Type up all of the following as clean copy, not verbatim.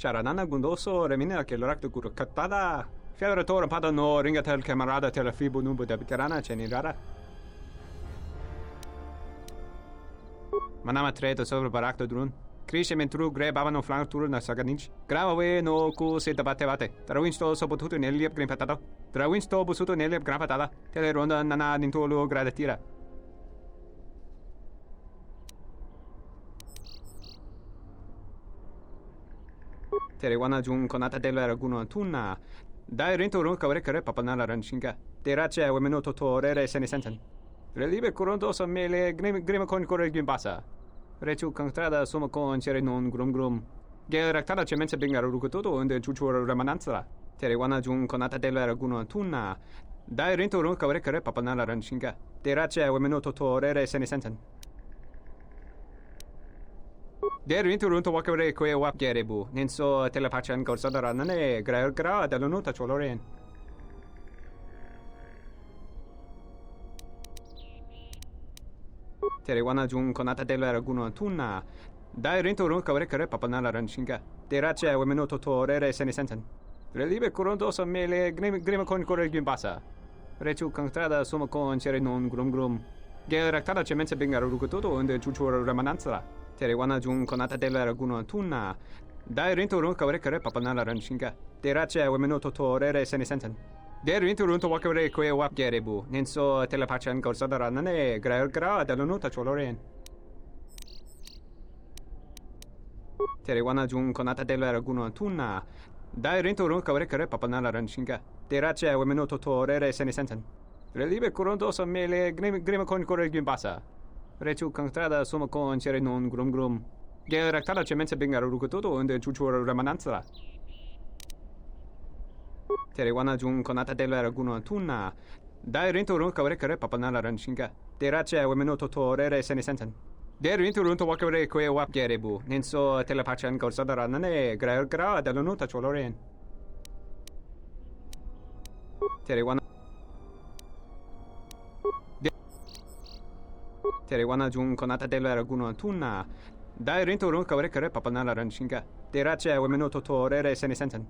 Charanana gundoso remina che l'orak de curcatada. Fiadra tora pada no ringa tel camarada tel fibu nubu de bicarana cenirara. Manama treto sobre barakto drun. Krishe mentru gre babano flank tur na saganich. Grava no ku se bate. Trawinsto sopotuto neliep green patado. Trawinsto busuto neliep gran patada. Tele ronda nana nintolo gradatira. Terewana jun konata della raguno tunna. Dai rento ron kare papanala ranchinga. Terace wemeno totorere sene sensen. Relibe curonto so mele grima con corre gimbasa. Rechu contrada somo con cere non grum. Gel ractada cemense binga rukutoto unde chuchura remananza. Terewana jun konata della raguno tunna. Dai rento ron kare papanala ranchinga. Terace wemeno totorere sene sensen. Der interrunto wakare koe wap gerebu. Nenso telepachan korsada nane gra dall'onuta choloren. Terewana jun konata della raguno tunna. Dai rintorun kare papanala ranchinga. Terace wemeno totorere sene sensen. Relibe curonto so mele grima con corre gimbasa. Rechu contrada somo con cere non grum. Gel ractada cemense binga rukutoto unde chuchura remananza. Terewana jun konata della raguno tunna. Dai rintorun kare papanala ranchinga. Terace wemeno totorere sene sensen. Der interrunto wakare koe wap gerebu. Nenso telepachan korsada nane gra dall'onuta choloren. Terewana jun konata della raguno tunna. Dai rintorun kare papanala ranchinga. Terace wemeno totorere sene sensen. Relibe curonto so mele grima con corre gimbasa. Rechu contrada somo con cere non grum. Gel ractada cemense binga rukutoto unde chuchura remananza. Terewana jun konata della raguno tunna. Dai rintorun kare papanala ranchinga. Terace wemeno totorere sene sensen. Der interrunto wakare koe wap gerebu. Nenso telepachan korsada nane gra dall'onuta choloren. Terewana jun konata della raguno tunna. Dai rintorun kare papanala ranchinga. Terace wemeno totorere sene sensen.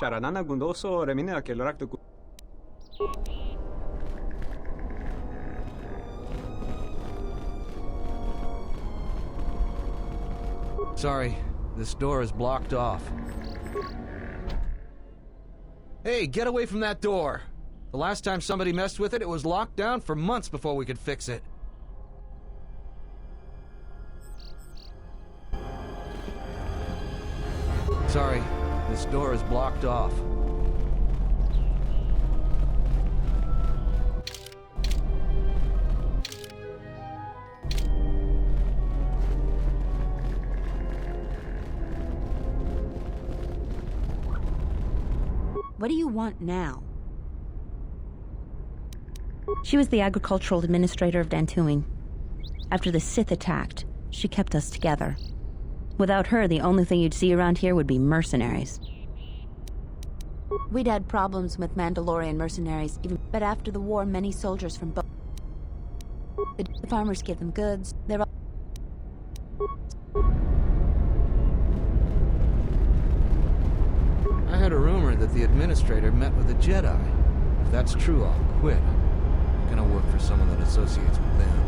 Charanana gundoso remina che l'orak de Sorry, this door is blocked off. Hey, get away from that door! The last time somebody messed with it, it was locked down for months before we could fix it. Sorry, this door is blocked off. What do you want now? She was the agricultural administrator of Dantooing. After the Sith attacked, she kept us together. Without her, the only thing you'd see around here would be mercenaries. We'd had problems with Mandalorian mercenaries, but after the war, many soldiers from both. The farmers give them goods. They're all... I heard a rumor that the administrator met with a Jedi. If that's true, I'll quit. gonna work for someone that associates with them.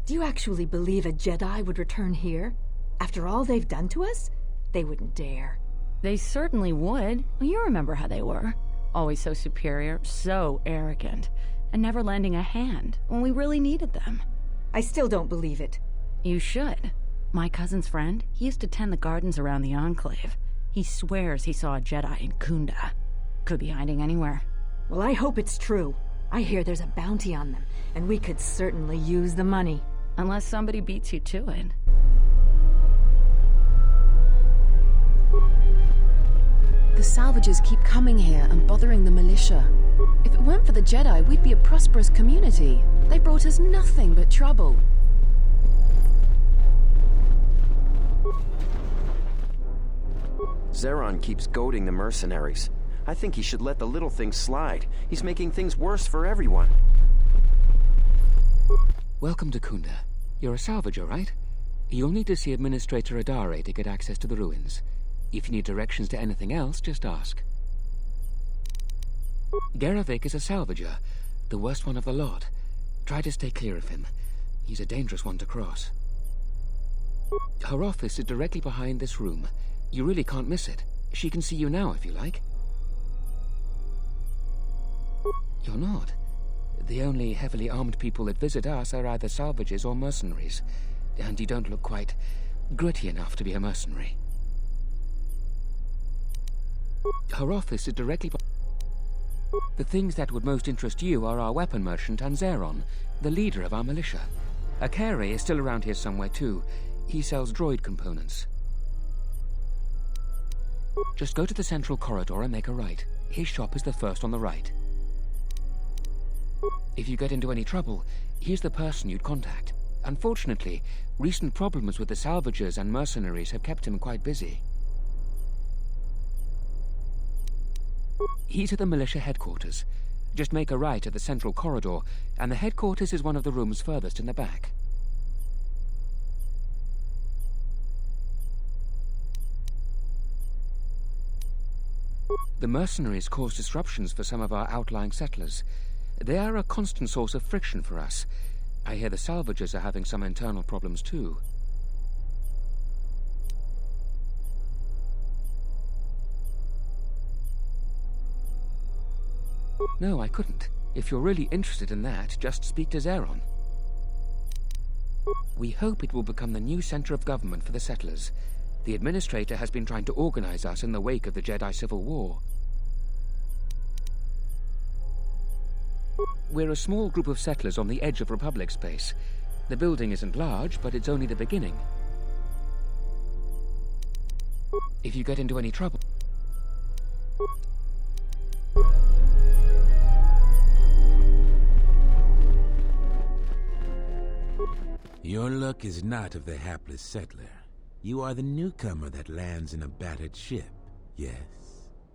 Do you actually believe a Jedi would return here? After all they've done to us? They wouldn't dare. They certainly would. Well, you remember how they were. Always so superior, so arrogant, and never lending a hand when we really needed them. I still don't believe it. You should. My cousin's friend, he used to tend the gardens around the Enclave. He swears he saw a Jedi in Kunda. Could be hiding anywhere. Well, I hope it's true. I hear there's a bounty on them, and we could certainly use the money. Unless somebody beats you to it. The salvagers keep coming here and bothering the militia. If it weren't for the Jedi, we'd be a prosperous community. They brought us nothing but trouble. Zeron keeps goading the mercenaries. I think he should let the little things slide. He's making things worse for everyone. Welcome to Kunda. You're a salvager, right? You'll need to see Administrator Adair to get access to the ruins. If you need directions to anything else, just ask. Garavik is a salvager, the worst one of the lot. Try to stay clear of him. He's a dangerous one to cross. Her office is directly behind this room. You really can't miss it. She can see you now if you like. You're not. The only heavily armed people that visit us are either salvagers or mercenaries. And you don't look quite gritty enough to be a mercenary. Her office is directly... The things that would most interest you are our weapon merchant and Zeron, the leader of our militia. Akari is still around here somewhere too. He sells droid components. Just go to the central corridor and make a right. His shop is the first on the right. If you get into any trouble, he's the person you'd contact. Unfortunately, recent problems with the salvagers and mercenaries have kept him quite busy. He's at the militia headquarters. Just make a right at the central corridor, and the headquarters is one of the rooms furthest in the back. The mercenaries cause disruptions for some of our outlying settlers. They are a constant source of friction for us. I hear the salvagers are having some internal problems too. No, I couldn't. If you're really interested in that, just speak to Zeron. We hope it will become the new center of government for the settlers. The Administrator has been trying to organize us in the wake of the Jedi Civil War. We're a small group of settlers on the edge of Republic space. The building isn't large, but it's only the beginning. If you get into any trouble... Your luck is not of the hapless settler. You are the newcomer that lands in a battered ship, yes.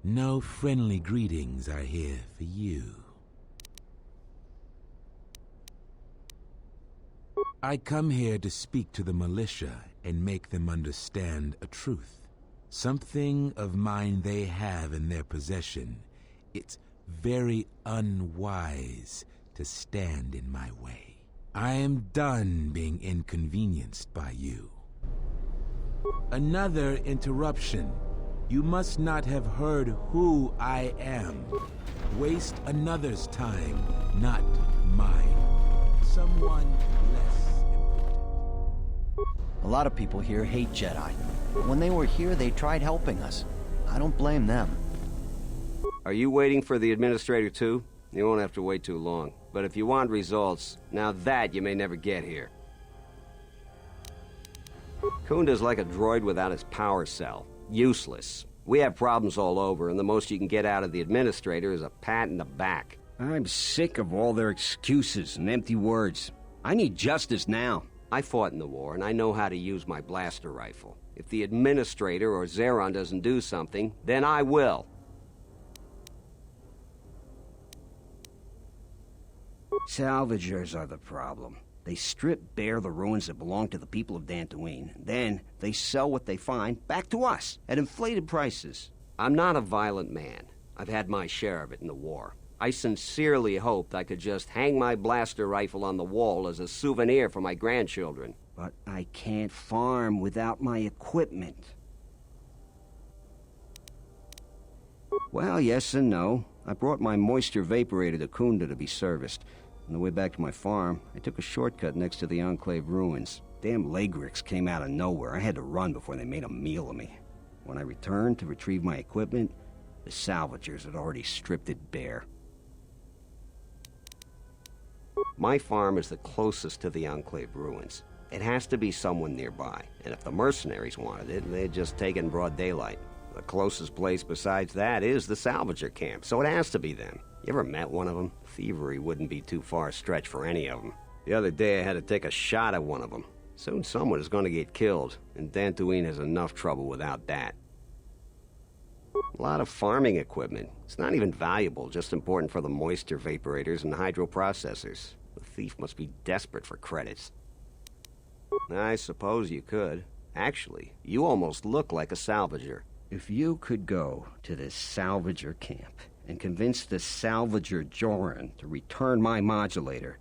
No friendly greetings are here for you. I come here to speak to the militia and make them understand a truth. Something of mine they have in their possession. It's very unwise to stand in my way. I am done being inconvenienced by you. Another interruption. You must not have heard who I am. Waste another's time, not mine. Someone less important. A lot of people here hate Jedi. When they were here, they tried helping us. I don't blame them. Are you waiting for the Administrator too? You won't have to wait too long. But if you want results, now that you may never get here. Khoonda's like a droid without his power cell. Useless. We have problems all over, and the most you can get out of the Administrator is a pat in the back. I'm sick of all their excuses and empty words. I need justice now. I fought in the war, and I know how to use my blaster rifle. If the Administrator or Zeron doesn't do something, then I will. Salvagers are the problem. They strip bare the ruins that belong to the people of Dantooine. Then they sell what they find back to us at inflated prices. I'm not a violent man. I've had my share of it in the war. I sincerely hoped I could just hang my blaster rifle on the wall as a souvenir for my grandchildren. But I can't farm without my equipment. Well, yes and no. I brought my moisture vaporator to Kunda to be serviced. On the way back to my farm, I took a shortcut next to the Enclave ruins. Damn Lagrix came out of nowhere. I had to run before they made a meal of me. When I returned to retrieve my equipment, the salvagers had already stripped it bare. My farm is the closest to the Enclave ruins. It has to be someone nearby, and if the mercenaries wanted it, they'd just take it in broad daylight. The closest place besides that is the salvager camp, so it has to be them. You ever met one of them? Thievery wouldn't be too far a stretch for any of them. The other day I had to take a shot at one of them. Soon someone is going to get killed, and Dantooine has enough trouble without that. A lot of farming equipment. It's not even valuable, just important for the moisture vaporators and hydroprocessors. The thief must be desperate for credits. I suppose you could. Actually, you almost look like a salvager. If you could go to this salvager camp and convince the salvager Joran to return my modulator,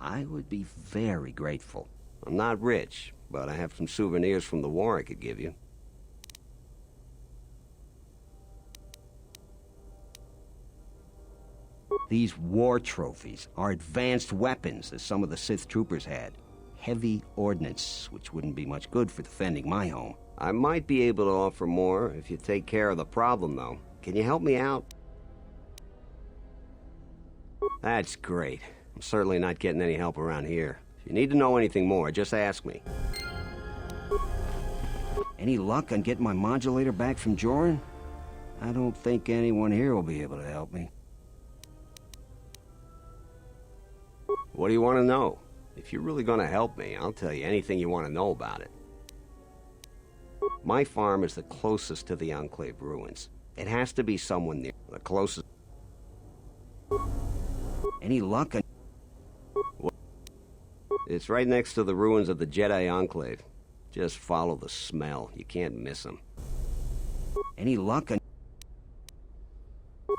I would be very grateful. I'm not rich, but I have some souvenirs from the war I could give you. These war trophies are advanced weapons that some of the Sith troopers had. Heavy ordnance, which wouldn't be much good for defending my home. I might be able to offer more if you take care of the problem, though. Can you help me out? That's great. I'm certainly not getting any help around here. If you need to know anything more, just ask me. Any luck on getting my modulator back from Joran? I don't think anyone here will be able to help me. What do you want to know? If you're really going to help me, I'll tell you anything you want to know about it. My farm is the closest to the Enclave ruins. It has to be someone near the closest. Any luck on... It's right next to the ruins of the Jedi Enclave. Just follow the smell. You can't miss them. Any luck on...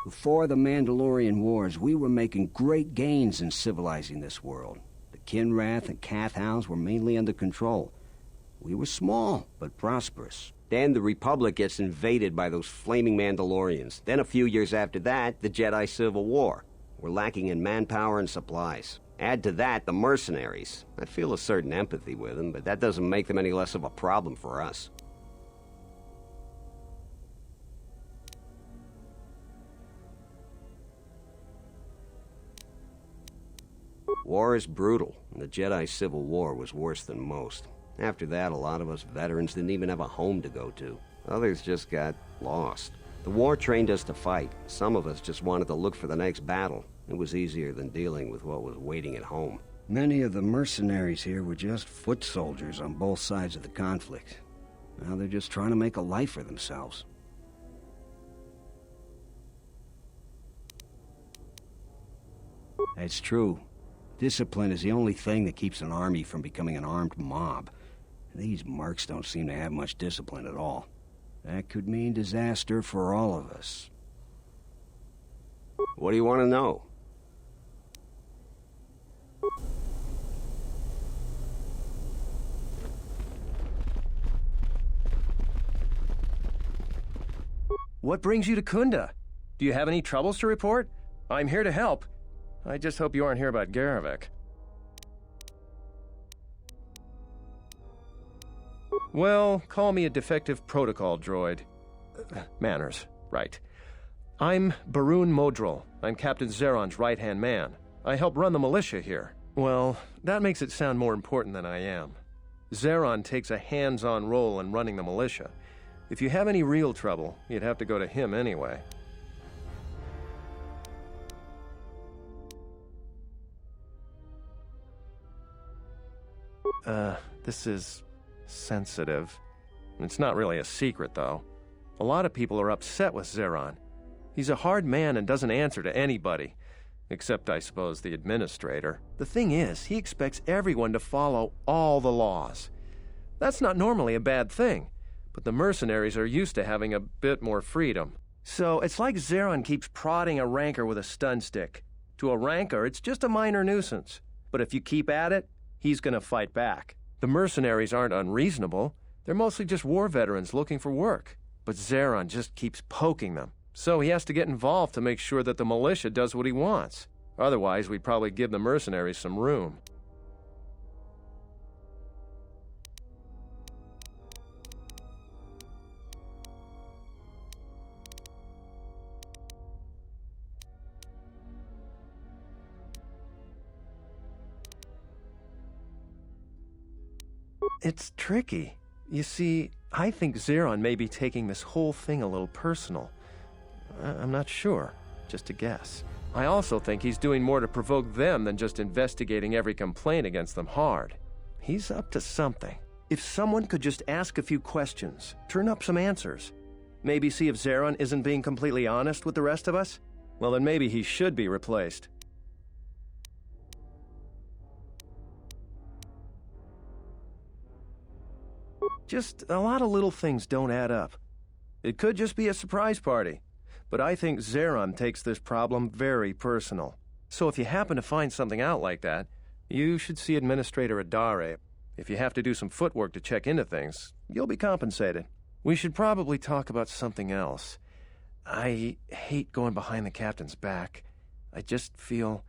Before the Mandalorian Wars, we were making great gains in civilizing this world. The Kinrath and Kath Hounds were mainly under control. We were small, but prosperous. Then the Republic gets invaded by those flaming Mandalorians. Then a few years after that, the Jedi Civil War. We're lacking in manpower and supplies. Add to that the mercenaries. I feel a certain empathy with them, but that doesn't make them any less of a problem for us. War is brutal, and the Jedi Civil War was worse than most. After that, a lot of us veterans didn't even have a home to go to. Others just got lost. The war trained us to fight. Some of us just wanted to look for the next battle. It was easier than dealing with what was waiting at home. Many of the mercenaries here were just foot soldiers on both sides of the conflict. Now they're just trying to make a life for themselves. That's true. Discipline is the only thing that keeps an army from becoming an armed mob. These mercs don't seem to have much discipline at all. That could mean disaster for all of us. What do you want to know? What brings you to Kunda? Do you have any troubles to report? I'm here to help. I just hope you aren't here about Garavek. Well, call me a defective protocol droid. Manners, right. I'm Barun Modril. I'm Captain Zeron's right-hand man. I help run the militia here. Well, that makes it sound more important than I am. Zeron takes a hands-on role in running the militia. If you have any real trouble, you'd have to go to him anyway. This is sensitive. It's not really a secret, though. A lot of people are upset with Zeron. He's a hard man and doesn't answer to anybody. Except, I suppose, the Administrator. The thing is, he expects everyone to follow all the laws. That's not normally a bad thing, but the mercenaries are used to having a bit more freedom. So it's like Zeron keeps prodding a rancor with a stun stick. To a rancor, it's just a minor nuisance. But if you keep at it, he's gonna fight back. The mercenaries aren't unreasonable. They're mostly just war veterans looking for work. But Zeron just keeps poking them. So he has to get involved to make sure that the militia does what he wants. Otherwise, we'd probably give the mercenaries some room. It's tricky. You see, I think Zeron may be taking this whole thing a little personal. I'm not sure. Just a guess. I also think he's doing more to provoke them than just investigating every complaint against them hard. He's up to something. If someone could just ask a few questions, turn up some answers, maybe see if Zeron isn't being completely honest with the rest of us, well then maybe he should be replaced. Just a lot of little things don't add up. It could just be a surprise party, but I think Zeron takes this problem very personal. So if you happen to find something out like that, you should see Administrator Adair. If you have to do some footwork to check into things, you'll be compensated. We should probably talk about something else. I hate going behind the captain's back. I just feel...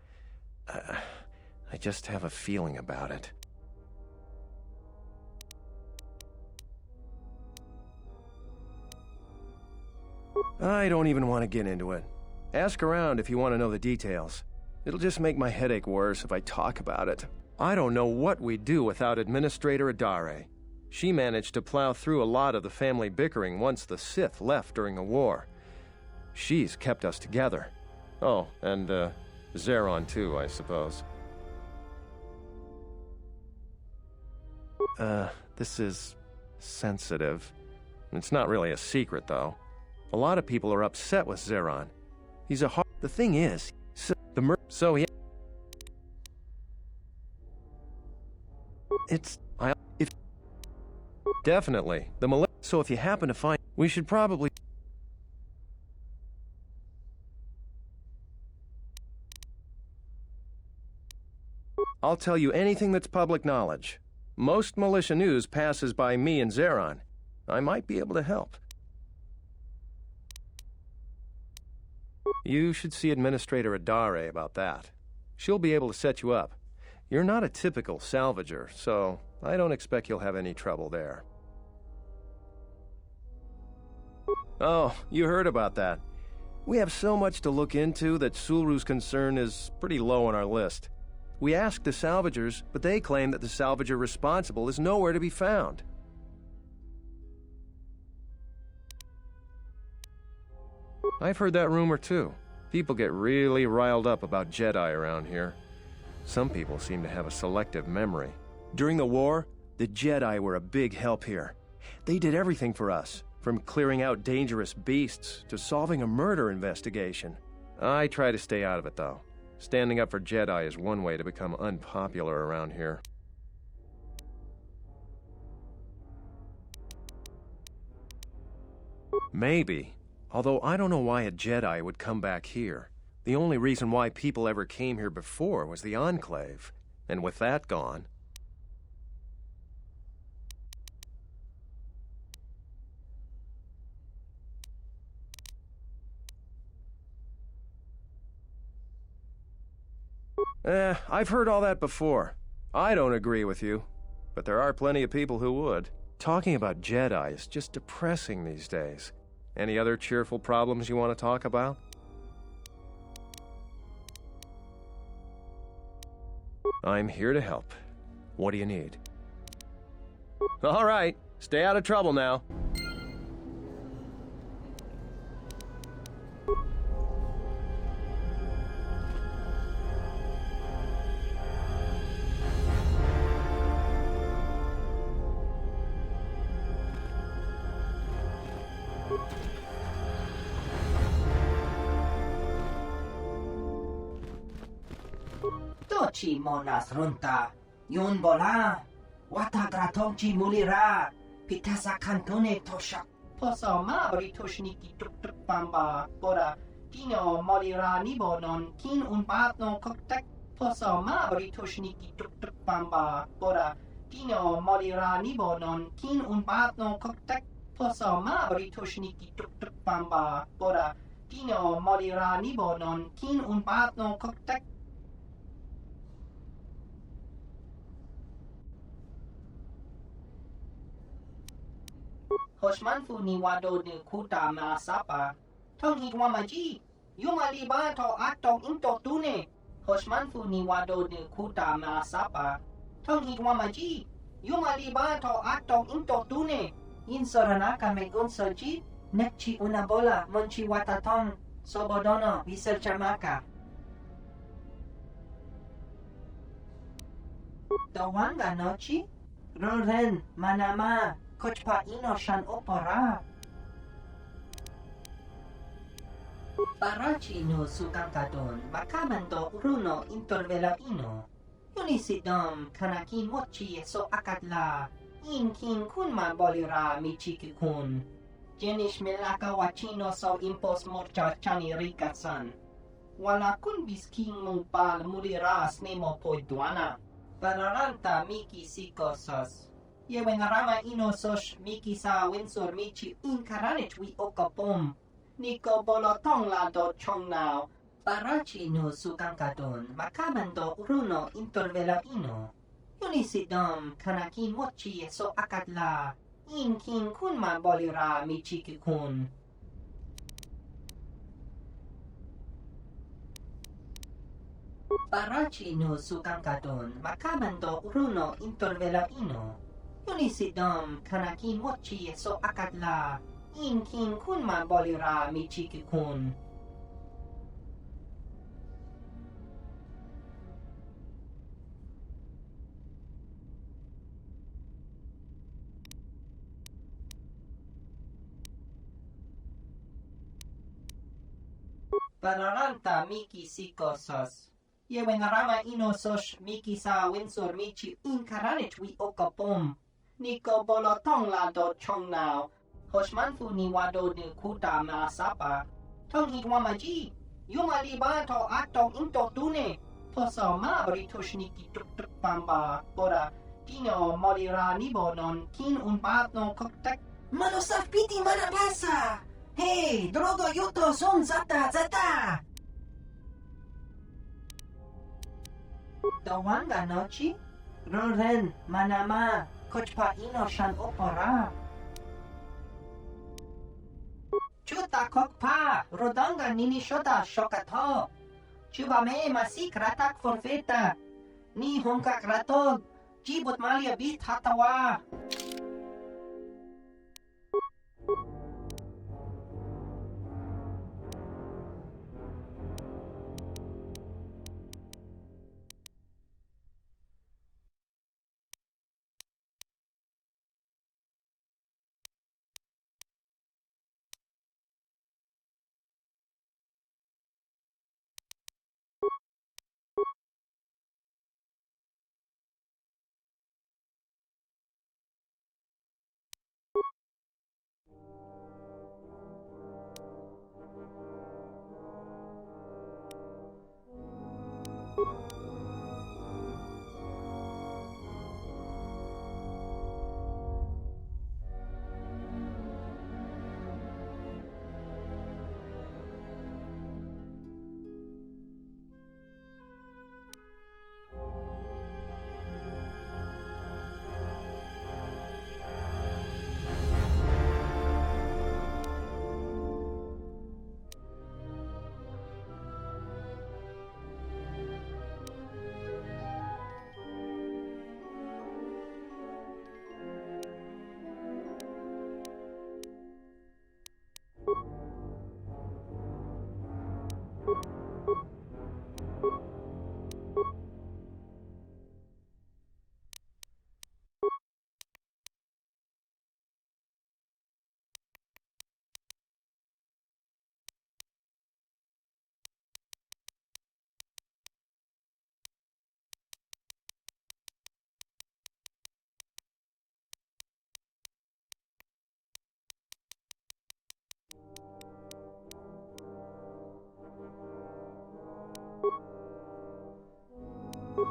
I just have a feeling about it. I don't even want to get into it. Ask around if you want to know the details. It'll just make my headache worse if I talk about it. I don't know what we'd do without Administrator Adair. She managed to plow through a lot of the family bickering once the Sith left during the war. She's kept us together. Oh, and Zeron too, I suppose. This is sensitive. It's not really a secret, though. A lot of people are upset with Zeron. He's a hard... The thing is, Definitely. The militia... So if you happen to find... We should probably... I'll tell you anything that's public knowledge. Most militia news passes by me and Zeron. I might be able to help. You should see Administrator Adair about that. She'll be able to set you up. You're not a typical salvager, so I don't expect you'll have any trouble there. Oh, you heard about that. We have so much to look into that Sulru's concern is pretty low on our list. We asked the salvagers, but they claim that the salvager responsible is nowhere to be found. I've heard that rumor too. People get really riled up about Jedi around here. Some people seem to have a selective memory. During the war, the Jedi were a big help here. They did everything for us, from clearing out dangerous beasts to solving a murder investigation. I try to stay out of it though. Standing up for Jedi is one way to become unpopular around here. Maybe. Although I don't know why a Jedi would come back here. The only reason why people ever came here before was the Enclave. And with that gone... I've heard all that before. I don't agree with you. But there are plenty of people who would. Talking about Jedi is just depressing these days. Any other cheerful problems you want to talk about? I'm here to help. What do you need? All right, stay out of trouble now. Chi monas runta. Yun bola. Wata gratong chi mulira. Pitasa kantone toshak. Posoma britushniki tuk tuk bamba. Bora. Dino molira nibo non kin unbat no koktek. Posoma britushniki tuk tuk bamba. Bora. Dino molira nibo non kin unbat no koktek. Posoma britushniki tuk tuk bamba. Bora. Dino molira nibo non kin unbat no koktek. Hoshmanfu ni wado ni kuta maasapa. Tong hitwa maji. Yumali ba to atong into tune. Hoshmanfu ni wado ni kuta maasapa. Tong hitwa maji. Yumali ba to atong into tune. Insoranaka megunsoji. Nekchi una bola monchi wataton. Sobodono visel chamaka. Dawanga nochi. Roren manama. Kochpa ino shan opora. Barachi no sukangkadon, makamando uruno intervela ino. Unisidom kanakin mochi so akadla. Inkin kunma bolira michiki kun. Jenish melaka wachino so impos morcha chani rikasan. Wala kun bisking mong pal mulira snemo poiduana. Bararanta miki sikosas. Yewengarama inososh miki sa winsor michi inkaranich wi okapom. Niko bolotong la do chong now. Barachi no sukangkadon, makamando uruno intervela ino. Unisidom kanakin mochi so akadla. Inkin kunma bolira michiki kun. Barachi no sukangkadon, makamando uruno intervela ino. Unisidom kanakin mochi so akadla. Inkin kunma bolira michiki kun. Bararanta miki sikosas. Yewengarama inososh miki sa winsor michi inkaranich wi okapom. Niko bolotong la do chong now. Hoshmanfu ni wado ni kuta maasapa. Tong hitwa maji. Yumali ba to atong into tune. Poso ma britushniki tuk tuk bamba. Bora. Dino molira nibo non kin unbat no koktek. Manosaf piti manabasa. Hey, drogo yuto son zata zata. Dawanga nochi. Roren manama. Kochpa ino shan opora. Chuta kokpa, rodanga nini shoda shokato. Chuba me masik ratak forfeta. Ni honka kratog, jibot malia bit hatawa. I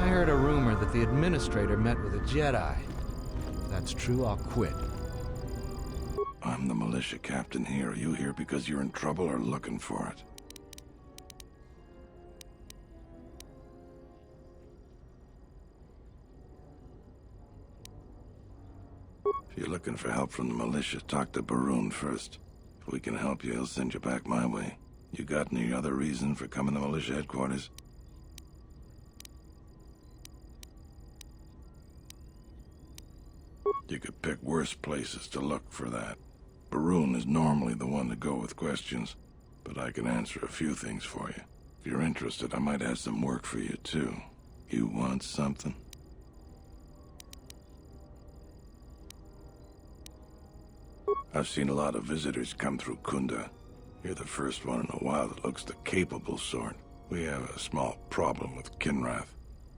heard a rumor that the Administrator met with a Jedi. If that's true, I'll quit. I'm the militia captain here. Are you here because you're in trouble or looking for it? If you're looking for help from the militia, talk to Baroon first. If we can help you, he'll send you back my way. You got any other reason for coming to militia headquarters? You could pick worse places to look for that. Baroon is normally the one to go with questions, but I can answer a few things for you. If you're interested, I might have some work for you, too. You want something? I've seen a lot of visitors come through Kunda. You're the first one in a while that looks the capable sort. We have a small problem with Kinrath.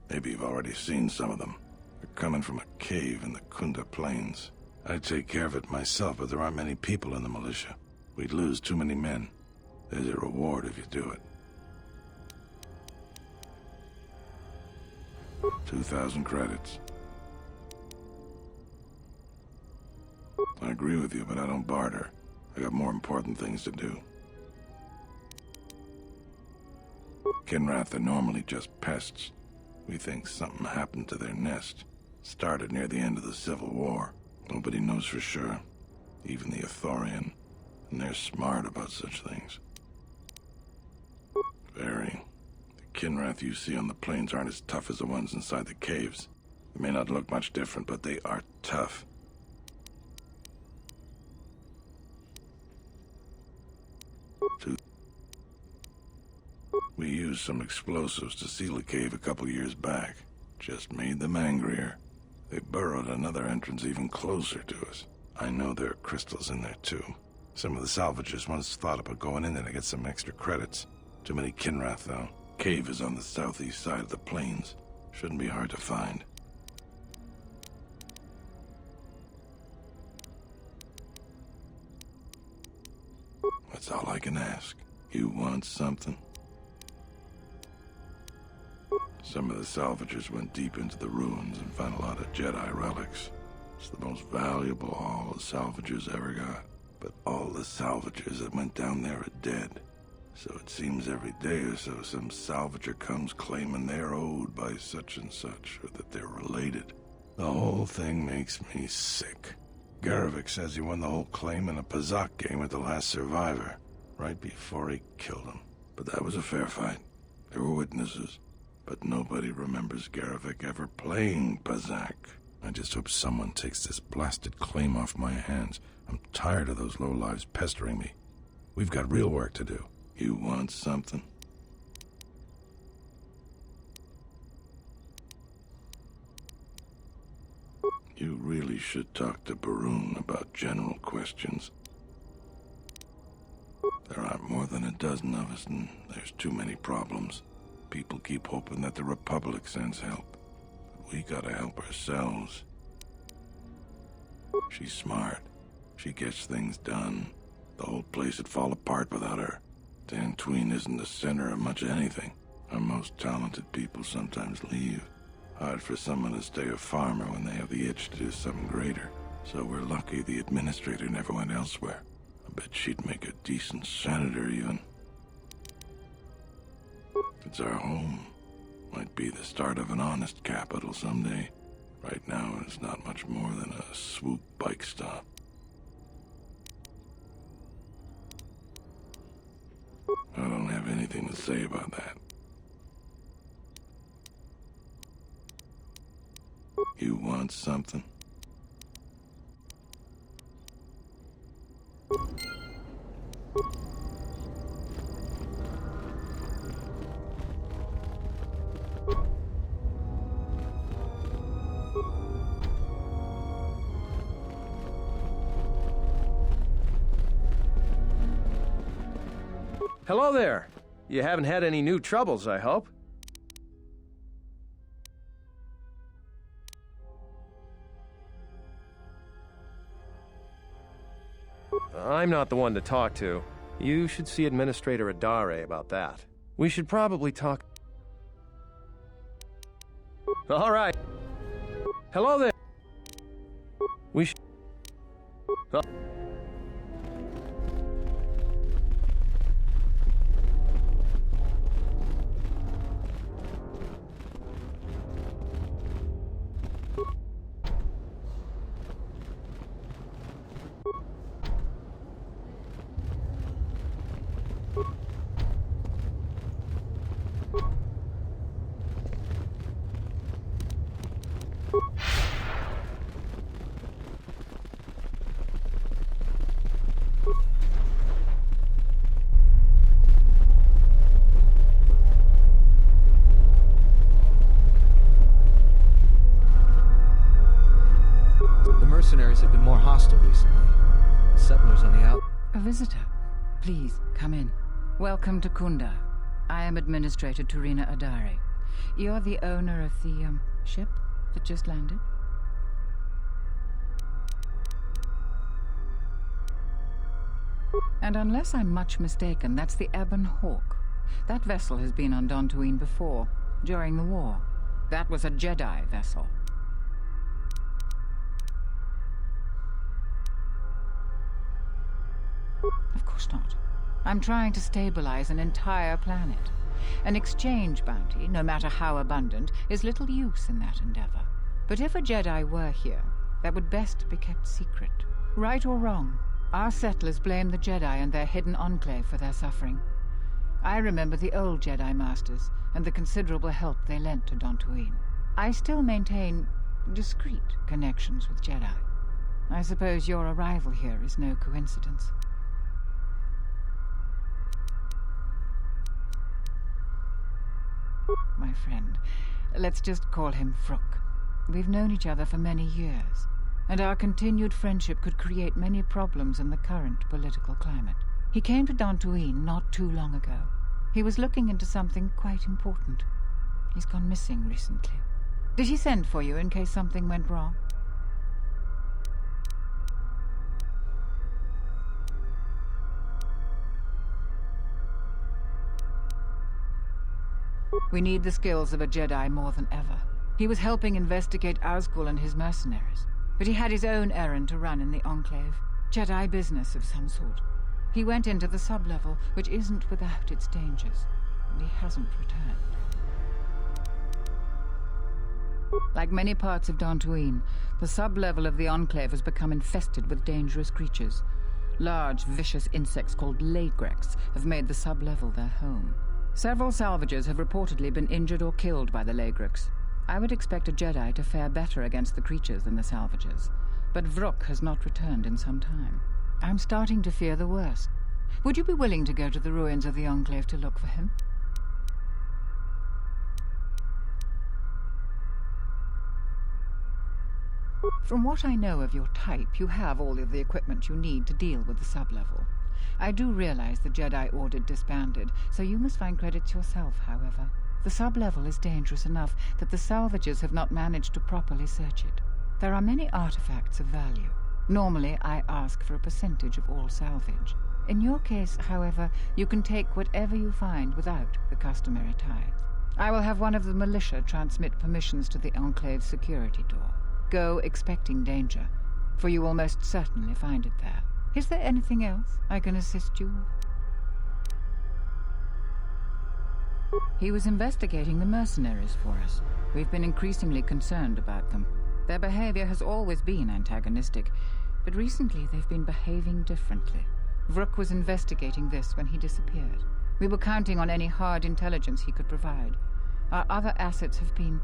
Maybe you've already seen some of them. They're coming from a cave in the Kunda Plains. I'd take care of it myself, but there aren't many people in the militia. We'd lose too many men. There's a reward if you do it. 2,000 credits. I agree with you, but I don't barter. I got more important things to do. Kinrath are normally just pests. We think something happened to their nest. Started near the end of the Civil War. Nobody knows for sure. Even the Ithorian. And they're smart about such things. Very. The Kinrath you see on the plains aren't as tough as the ones inside the caves. They may not look much different, but they are tough. We used some explosives to seal a cave a couple years back. Just made them angrier. They burrowed another entrance even closer to us. I know there are crystals in there too. Some of the salvagers once thought about going in there to get some extra credits. Too many Kinrath though. Cave is on the southeast side of the plains. Shouldn't be hard to find. That's all I can ask. You want something? Some of the salvagers went deep into the ruins and found a lot of Jedi relics. It's the most valuable haul the salvagers ever got. But all the salvagers that went down there are dead. So it seems every day or so some salvager comes claiming they're owed by such and such, or that they're related. The whole thing makes me sick. Garavik says he won the whole claim in a Pazak game with the last survivor, right before he killed him. But that was a fair fight. There were witnesses. But nobody remembers Garavik ever playing Pazak. I just hope someone takes this blasted claim off my hands. I'm tired of those lowlives pestering me. We've got real work to do. You want something? You really should talk to Baroon about general questions. There aren't more than a dozen of us, and there's too many problems. People keep hoping that the Republic sends help. But we gotta help ourselves. She's smart. She gets things done. The whole place would fall apart without her. Dantooine isn't the center of much anything. Our most talented people sometimes leave. Hard for someone to stay a farmer when they have the itch to do something greater. So we're lucky the Administrator never went elsewhere. I bet she'd make a decent senator, even. It's our home. Might be the start of an honest capital someday. Right now, it's not much more than a swoop bike stop. I don't have anything to say about that. You want something? Hello there. You haven't had any new troubles, I hope? I'm not the one to talk to. You should see Administrator Adair about that. We should probably talk... All right. Hello there. We should... Mercenaries have been more hostile recently. Settlers on the out... A visitor. Please, come in. Welcome to Kunda. I am Administrator Adair. You're the owner of the, ship that just landed? And unless I'm much mistaken, that's the Ebon Hawk. That vessel has been on Dantooine before, during the war. That was a Jedi vessel. Of course not. I'm trying to stabilize an entire planet. An exchange bounty, no matter how abundant, is little use in that endeavor. But if a Jedi were here, that would best be kept secret. Right or wrong, our settlers blame the Jedi and their hidden enclave for their suffering. I remember the old Jedi Masters and the considerable help they lent to Dantooine. I still maintain discreet connections with Jedi. I suppose your arrival here is no coincidence. My friend, let's just call him Vrook. We've known each other for many years, and our continued friendship could create many problems in the current political climate. He came to Dantooine not too long ago. He was looking into something quite important. He's gone missing recently. Did he send for you in case something went wrong? We need the skills of a Jedi more than ever. He was helping investigate Azgul and his mercenaries, but he had his own errand to run in the Enclave. Jedi business of some sort. He went into the sub-level, which isn't without its dangers, and he hasn't returned. Like many parts of Dantooine, the sub-level of the Enclave has become infested with dangerous creatures. Large, vicious insects called Lagrex have made the sub-level their home. Several salvagers have reportedly been injured or killed by the Lagrex. I would expect a Jedi to fare better against the creatures than the salvagers, but Vrook has not returned in some time. I'm starting to fear the worst. Would you be willing to go to the ruins of the Enclave to look for him? From what I know of your type, you have all of the equipment you need to deal with the sub-level. I do realize the Jedi Order disbanded, so you must find credit yourself, however. The sub-level is dangerous enough that the salvagers have not managed to properly search it. There are many artifacts of value. Normally, I ask for a percentage of all salvage. In your case, however, you can take whatever you find without the customary tithe. I will have one of the militia transmit permissions to the Enclave's security door. Go expecting danger, for you will most certainly find it there. Is there anything else I can assist you with? He was investigating the mercenaries for us. We've been increasingly concerned about them. Their behavior has always been antagonistic, but recently they've been behaving differently. Vrook was investigating this when he disappeared. We were counting on any hard intelligence he could provide. Our other assets have been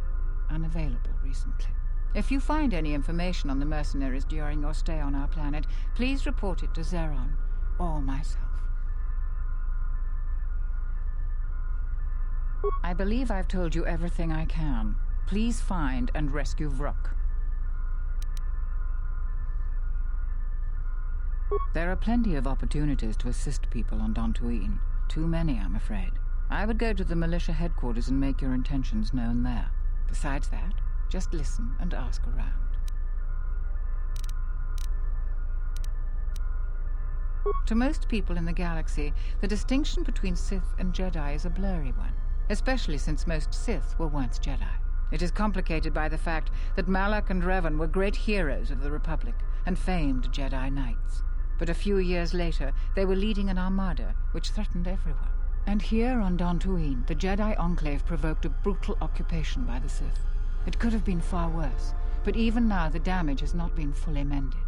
unavailable recently. If you find any information on the mercenaries during your stay on our planet, please report it to Zeron or myself. I believe I've told you everything I can. Please find and rescue Vrook. There are plenty of opportunities to assist people on Dantooine. Too many, I'm afraid. I would go to the militia headquarters and make your intentions known there. Besides that, just listen and ask around. To most people in the galaxy, the distinction between Sith and Jedi is a blurry one, especially since most Sith were once Jedi. It is complicated by the fact that Malak and Revan were great heroes of the Republic and famed Jedi Knights. But a few years later, they were leading an armada which threatened everyone. And here on Dantooine, the Jedi Enclave provoked a brutal occupation by the Sith. It could have been far worse, but even now the damage has not been fully mended.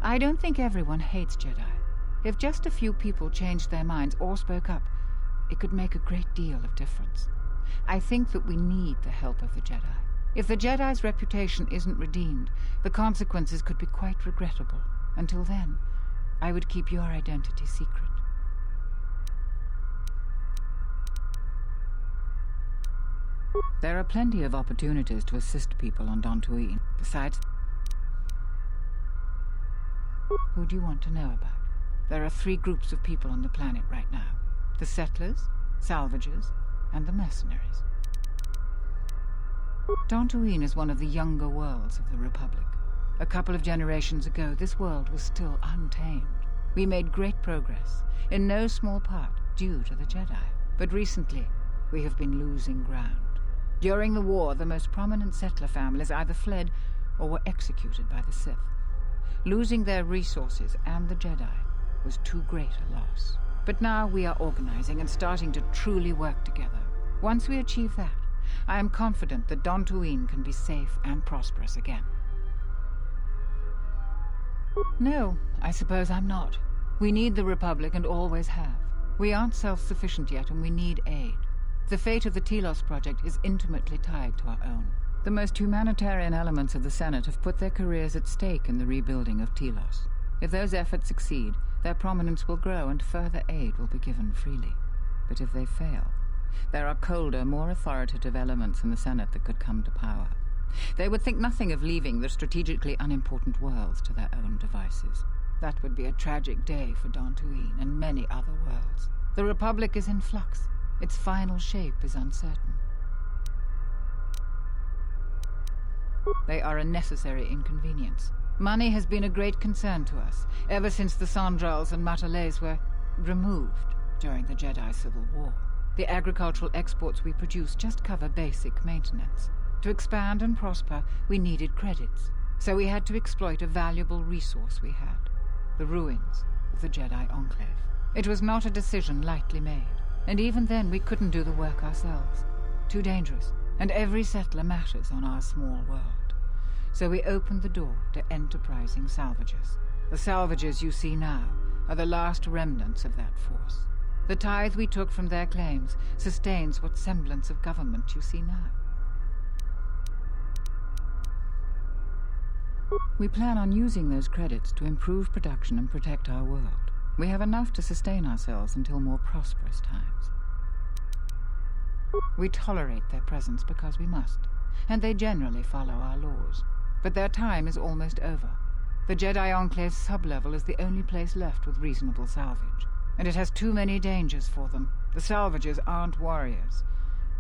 I don't think everyone hates Jedi. If just a few people changed their minds or spoke up, it could make a great deal of difference. I think that we need the help of the Jedi. If the Jedi's reputation isn't redeemed, the consequences could be quite regrettable. Until then, I would keep your identity secret. There are plenty of opportunities to assist people on Dantooine. Besides, who do you want to know about? There are 3 groups of people on the planet right now. The settlers, salvagers, and the mercenaries. Dantooine is one of the younger worlds of the Republic. A couple of generations ago, this world was still untamed. We made great progress, in no small part due to the Jedi. But recently, we have been losing ground. During the war, the most prominent settler families either fled or were executed by the Sith. Losing their resources and the Jedi was too great a loss. But now we are organizing and starting to truly work together. Once we achieve that, I am confident that Dantooine can be safe and prosperous again. No, I suppose I'm not. We need the Republic and always have. We aren't self-sufficient yet and we need aid. The fate of the Telos project is intimately tied to our own. The most humanitarian elements of the Senate have put their careers at stake in the rebuilding of Telos. If those efforts succeed, their prominence will grow and further aid will be given freely. But if they fail, there are colder, more authoritative elements in the Senate that could come to power. They would think nothing of leaving the strategically unimportant worlds to their own devices. That would be a tragic day for Dantooine and many other worlds. The Republic is in flux. Its final shape is uncertain. They are a necessary inconvenience. Money has been a great concern to us, ever since the Sandrals and Matalays were removed during the Jedi Civil War. The agricultural exports we produce just cover basic maintenance. To expand and prosper, we needed credits, so we had to exploit a valuable resource we had, the ruins of the Jedi Enclave. It was not a decision lightly made, and even then we couldn't do the work ourselves. Too dangerous, and every settler matters on our small world. So we opened the door to enterprising salvagers. The salvagers you see now are the last remnants of that force. The tithe we took from their claims sustains what semblance of government you see now. We plan on using those credits to improve production and protect our world. We have enough to sustain ourselves until more prosperous times. We tolerate their presence because we must, and they generally follow our laws. But their time is almost over. The Jedi Enclave's sublevel is the only place left with reasonable salvage, and it has too many dangers for them. The salvagers aren't warriors.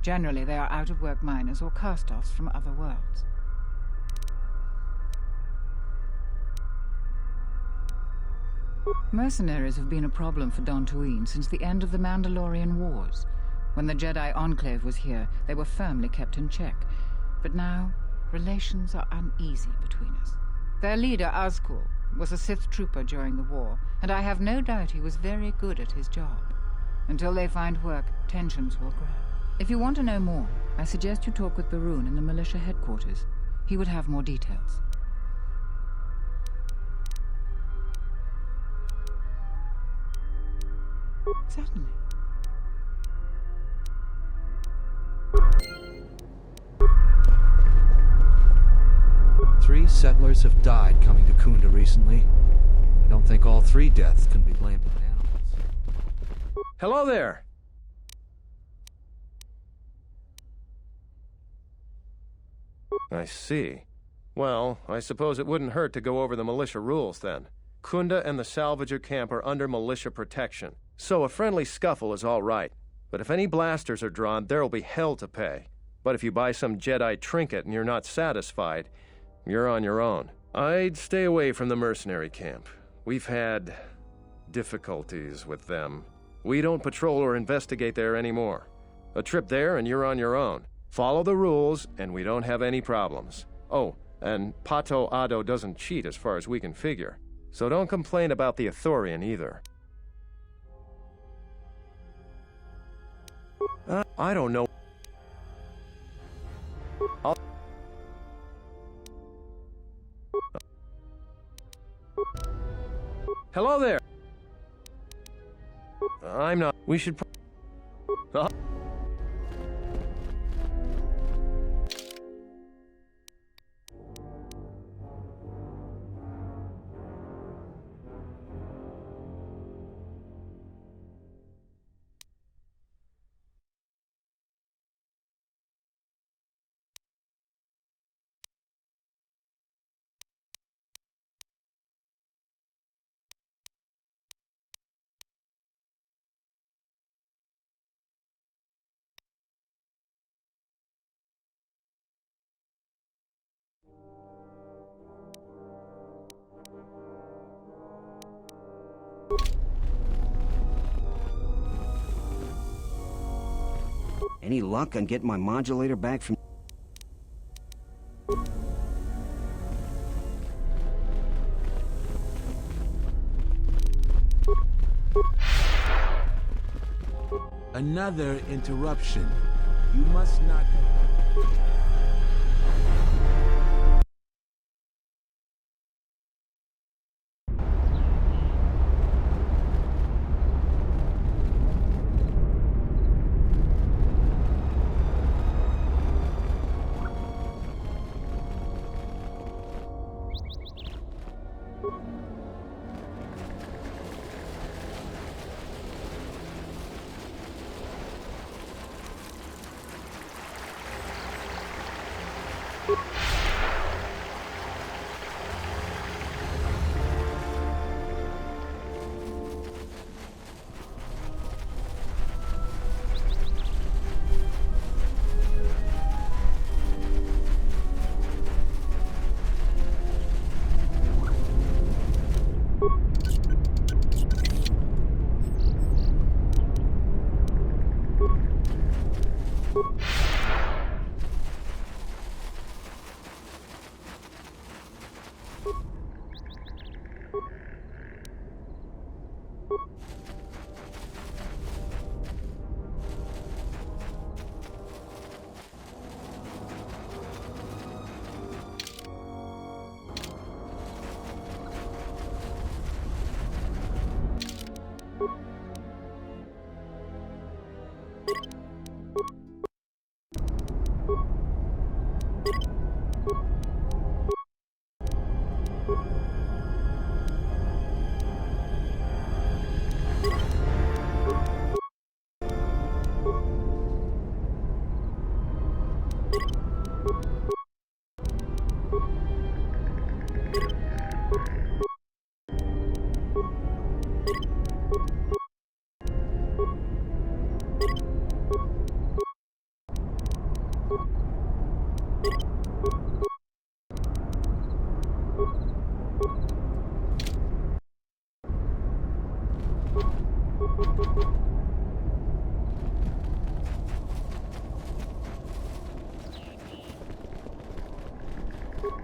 Generally, they are out-of-work miners or cast-offs from other worlds. Mercenaries have been a problem for Dantooine since the end of the Mandalorian Wars. When the Jedi Enclave was here, they were firmly kept in check. But now, relations are uneasy between us. Their leader, Azkul, was a Sith trooper during the war, and I have no doubt he was very good at his job. Until they find work, tensions will grow. If you want to know more, I suggest you talk with Barun in the militia headquarters. He would have more details. Certainly. Three settlers have died coming to Kunda recently. I don't think all 3 deaths can be blamed on animals. Hello there! I see. Well, I suppose it wouldn't hurt to go over the militia rules then. Kunda and the salvager camp are under militia protection, so a friendly scuffle is all right. But if any blasters are drawn, there'll be hell to pay. But if you buy some Jedi trinket and you're not satisfied, you're on your own. I'd stay away from the mercenary camp. We've had difficulties with them. We don't patrol or investigate there anymore. A trip there and you're on your own. Follow the rules and we don't have any problems. Oh, and Pato Ado doesn't cheat as far as we can figure. So don't complain about the Ithorian either. I don't know. Hello there. I'm not. We should. Any luck on getting my modulator back from... Another interruption. You must not...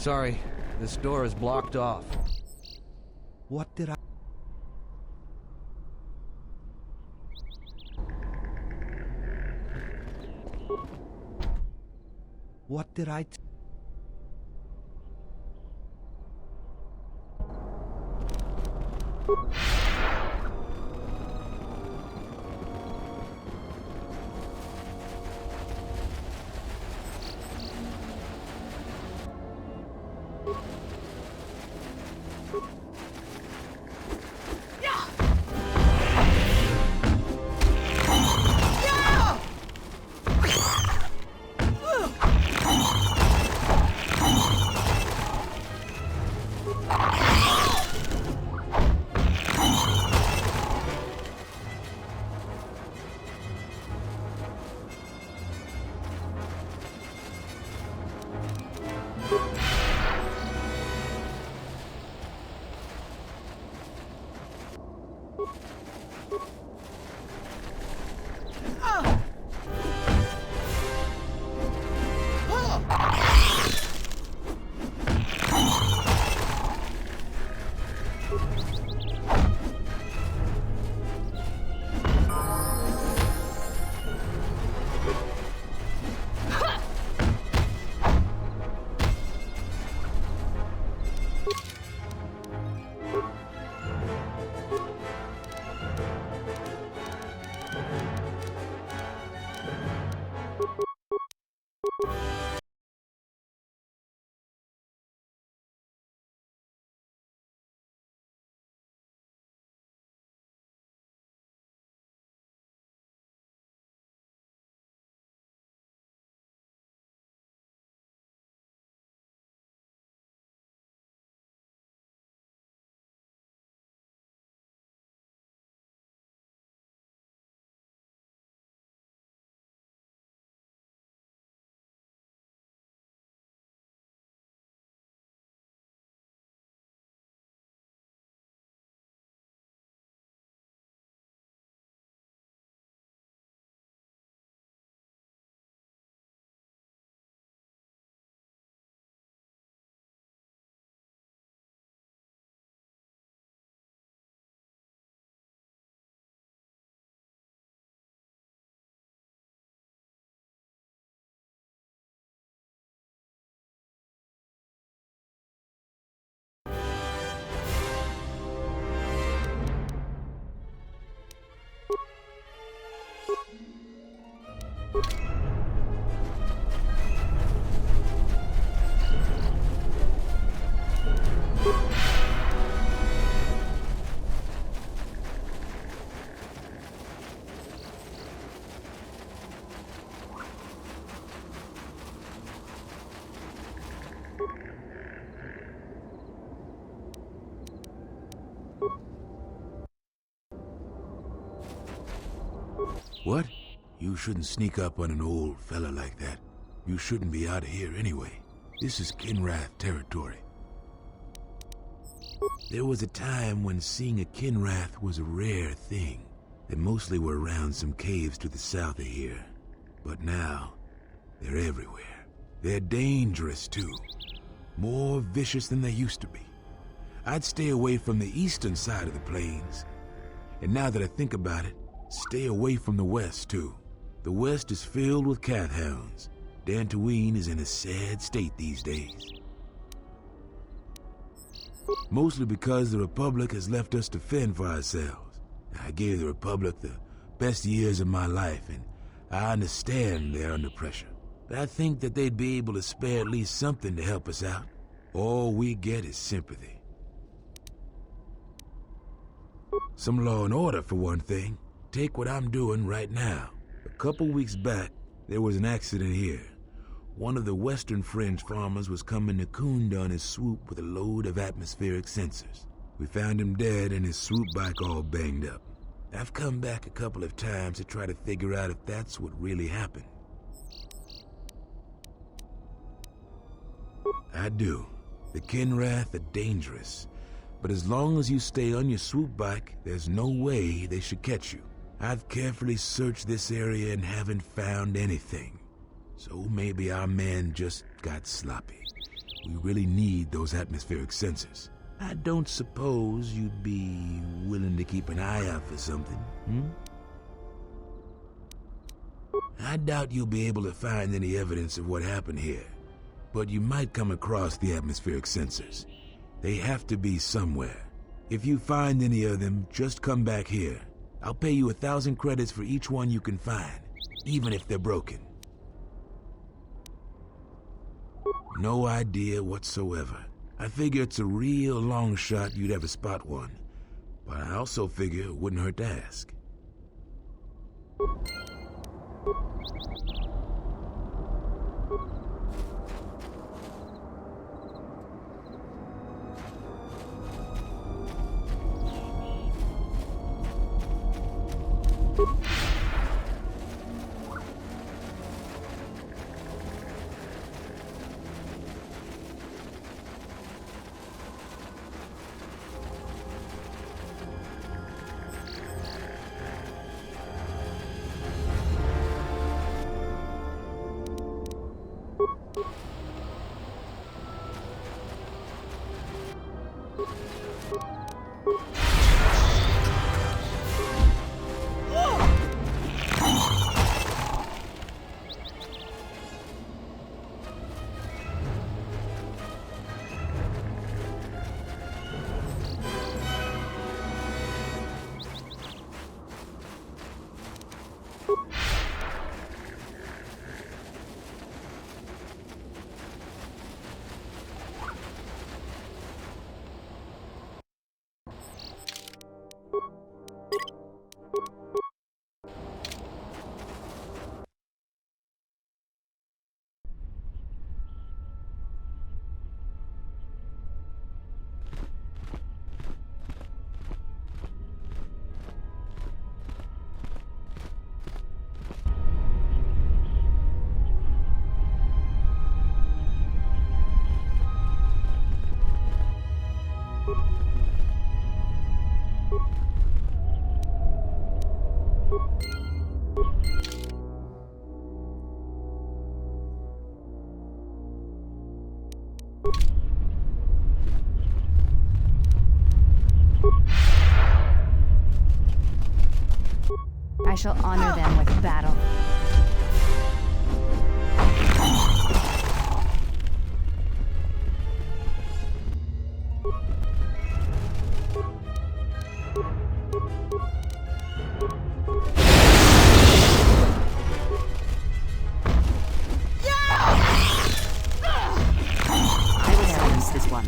Sorry, this door is blocked off. What did I... What did I... What? You shouldn't sneak up on an old fella like that. You shouldn't be out of here anyway. This is Kinrath territory. There was a time when seeing a Kinrath was a rare thing. They mostly were around some caves to the south of here. But now, they're everywhere. They're dangerous too. More vicious than they used to be. I'd stay away from the eastern side of the plains. And now that I think about it, stay away from the west too. The west is filled with cath hounds. Dantooine is in a sad state these days. Mostly because the Republic has left us to fend for ourselves. I gave the Republic the best years of my life, and I understand they're under pressure. But I think that they'd be able to spare at least something to help us out. All we get is sympathy. Some law and order, for one thing. Take what I'm doing right now. A couple weeks back, there was an accident here. One of the Western Fringe farmers was coming to Kunda on his swoop with a load of atmospheric sensors. We found him dead and his swoop bike all banged up. I've come back a couple of times to try to figure out if that's what really happened. I do. The Kinrath are dangerous. But as long as you stay on your swoop bike, there's no way they should catch you. I've carefully searched this area and haven't found anything. So maybe our man just got sloppy. We really need those atmospheric sensors. I don't suppose you'd be willing to keep an eye out for something, I doubt you'll be able to find any evidence of what happened here. But you might come across the atmospheric sensors. They have to be somewhere. If you find any of them, just come back here. I'll pay you 1,000 credits for each one you can find, even if they're broken. No idea whatsoever. I figure it's a real long shot you'd ever spot one, but I also figure it wouldn't hurt to ask. I shall honor them with battle. I will silence this one.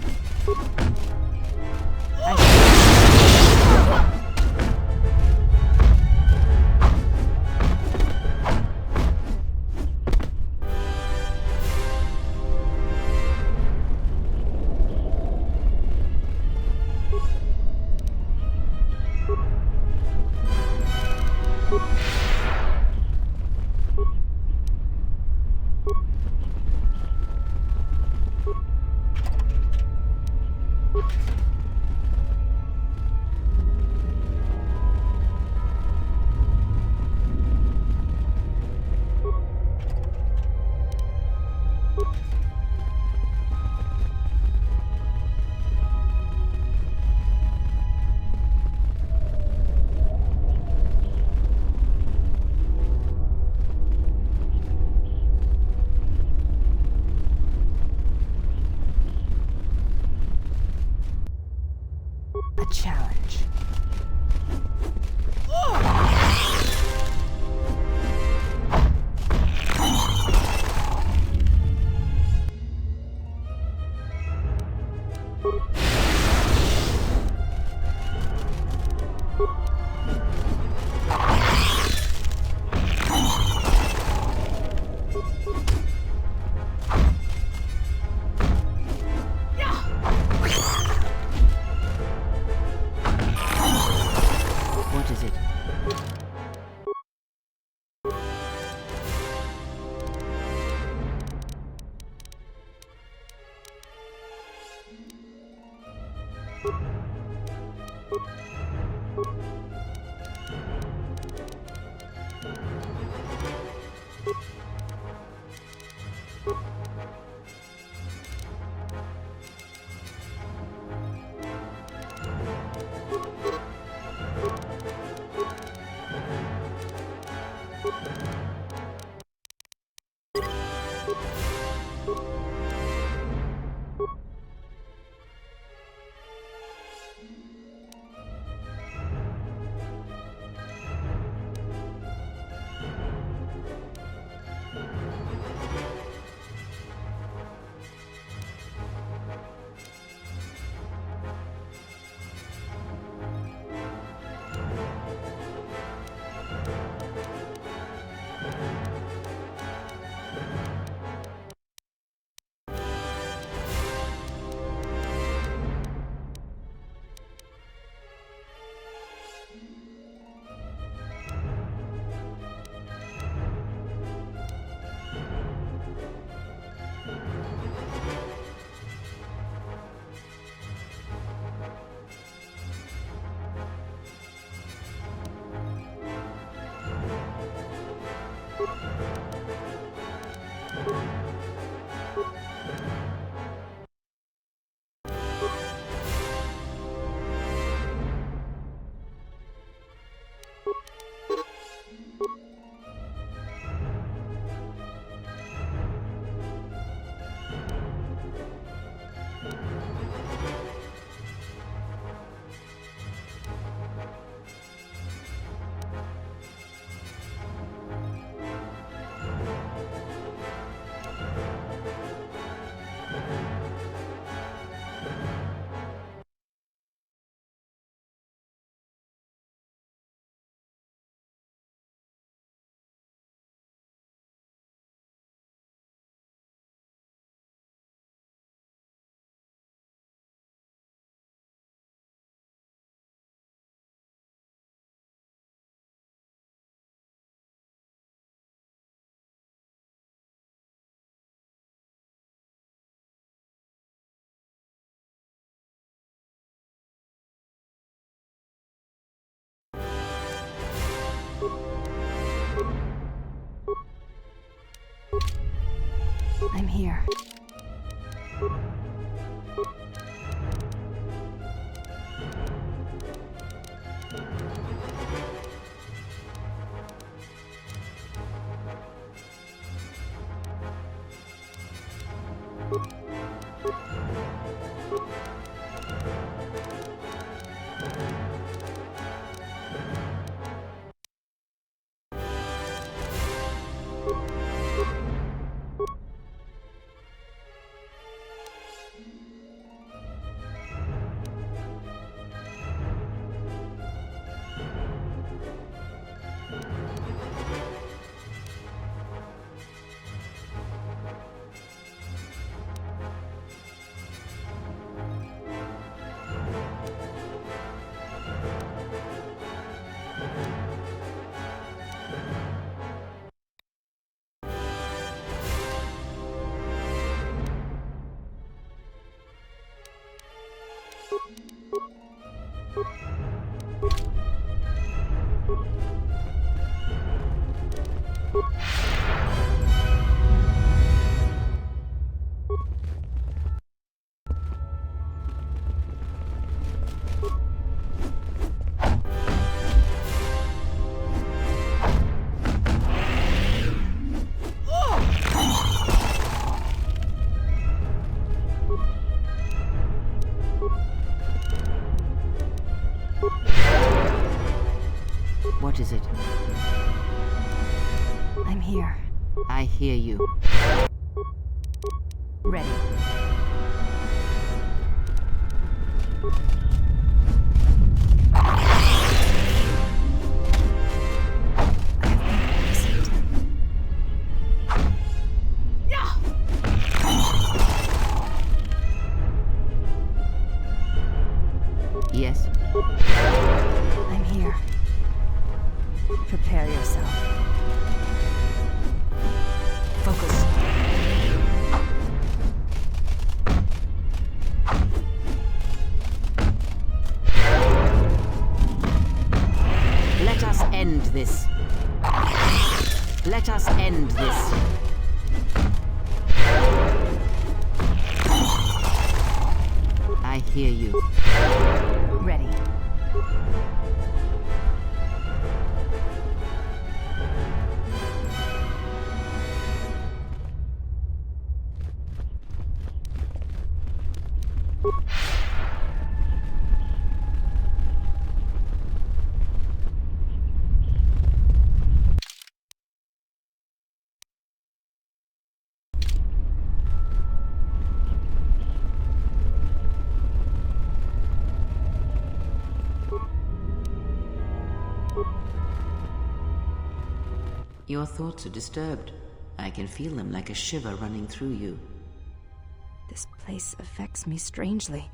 What is it? I'm here. What is it? I'm here. I hear you. Ready. Yes? I'm here. end this. Let us end this. I hear you. Ready. Your thoughts are disturbed. I can feel them like a shiver running through you. This place affects me strangely.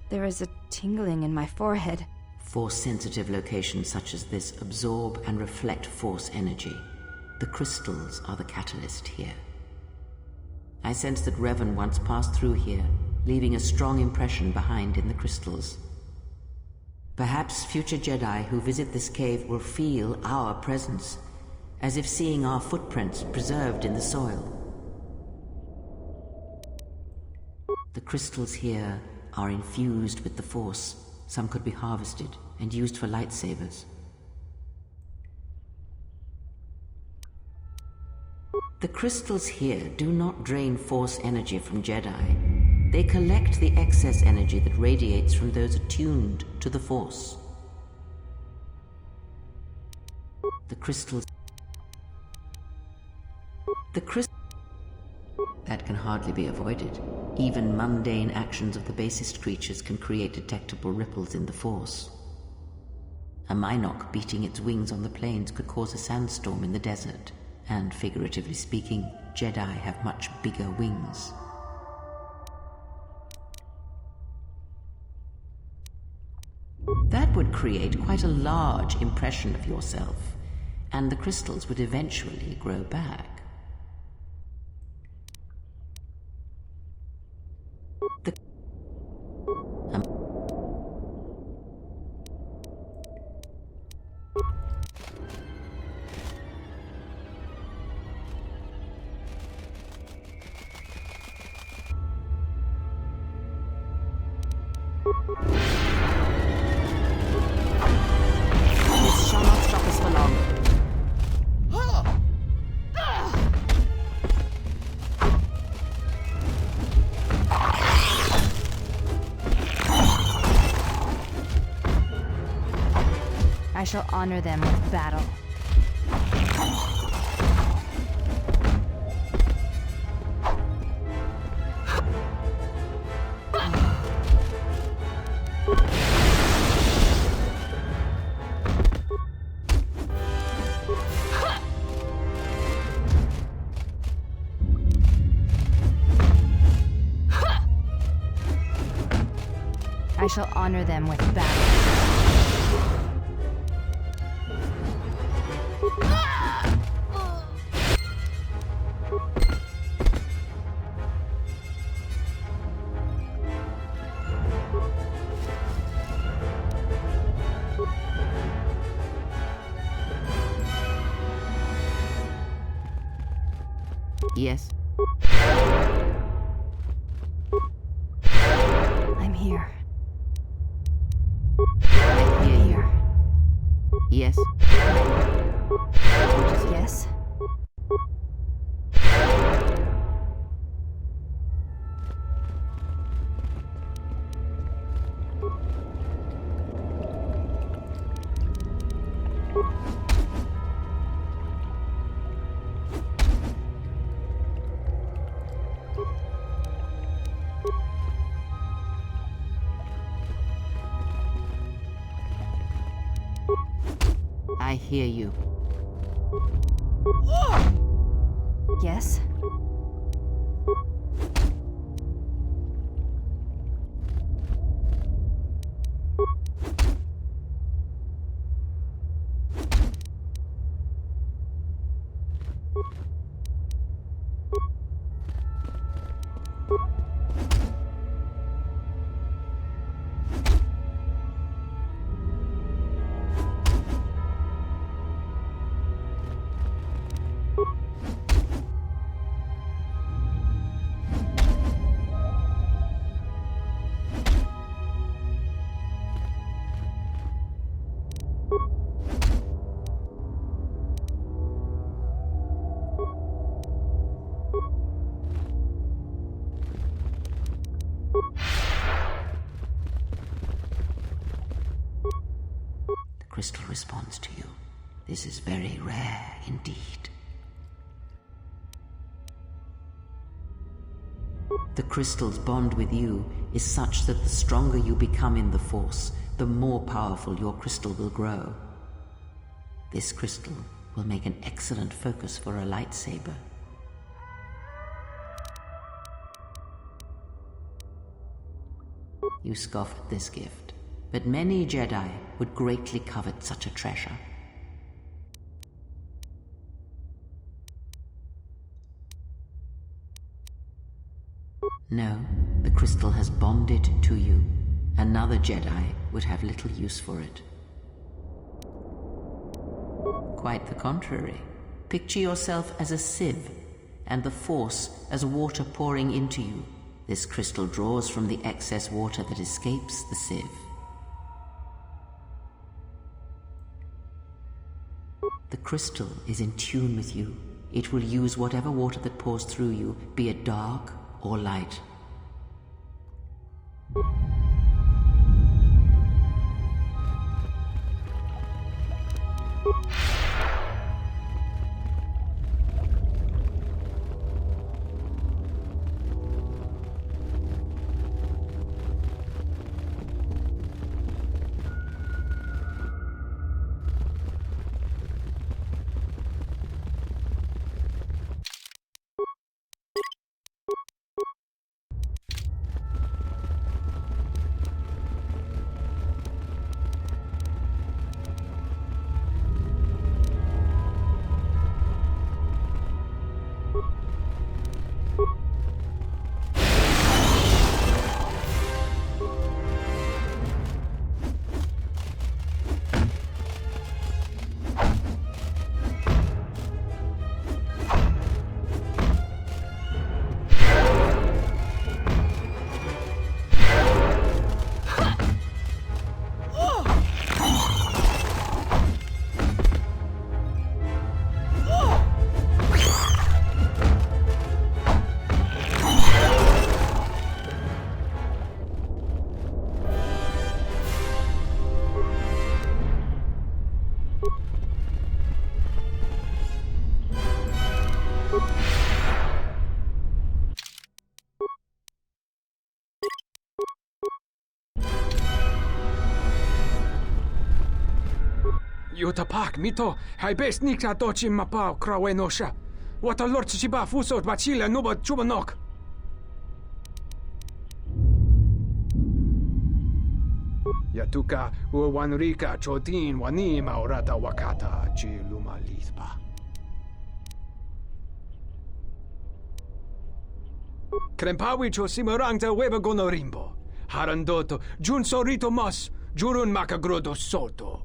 There is a tingling in my forehead. Force-sensitive locations such as this absorb and reflect force energy. The crystals are the catalyst here. I sense that Revan once passed through here, leaving a strong impression behind in the crystals. Perhaps future Jedi who visit this cave will feel our presence, as if seeing our footprints preserved in the soil. The crystals here are infused with the Force. Some could be harvested and used for lightsabers. The crystals here do not drain Force energy from Jedi. They collect the excess energy that radiates from those attuned to the Force. The crystals... That can hardly be avoided. Even mundane actions of the basest creatures can create detectable ripples in the Force. A Minok beating its wings on the plains could cause a sandstorm in the desert. And figuratively speaking, Jedi have much bigger wings. That would create quite a large impression of yourself, and the crystals would eventually grow back. This shall not stop us for long. I shall honor them with battle. I shall honor them with battle. Yes? I'm here. I hear you. Yes? Yes? I hear you. Yes? crystal responds to you. This is very rare indeed. The crystal's bond with you is such that the stronger you become in the Force, the more powerful your crystal will grow. This crystal will make an excellent focus for a lightsaber. You scoff at this gift, but many Jedi would greatly covet such a treasure. No, the crystal has bonded to you. Another Jedi would have little use for it. Quite the contrary. Picture yourself as a sieve, and the Force as water pouring into you. This crystal draws from the excess water that escapes the sieve. The crystal is in tune with you. It will use whatever water that pours through you, be it dark or light. Yutapak, mito, hai best nika dochi mapao krawe nosha. What a lord chiba fuso bachila nuba chubanok. Yatuka uwanrika chotin wanima orata wakata chiluma lispa. Krempawi cho simurangta weba gonorimbo. Harandoto, jun sorito mas, jurun makagrodo soto.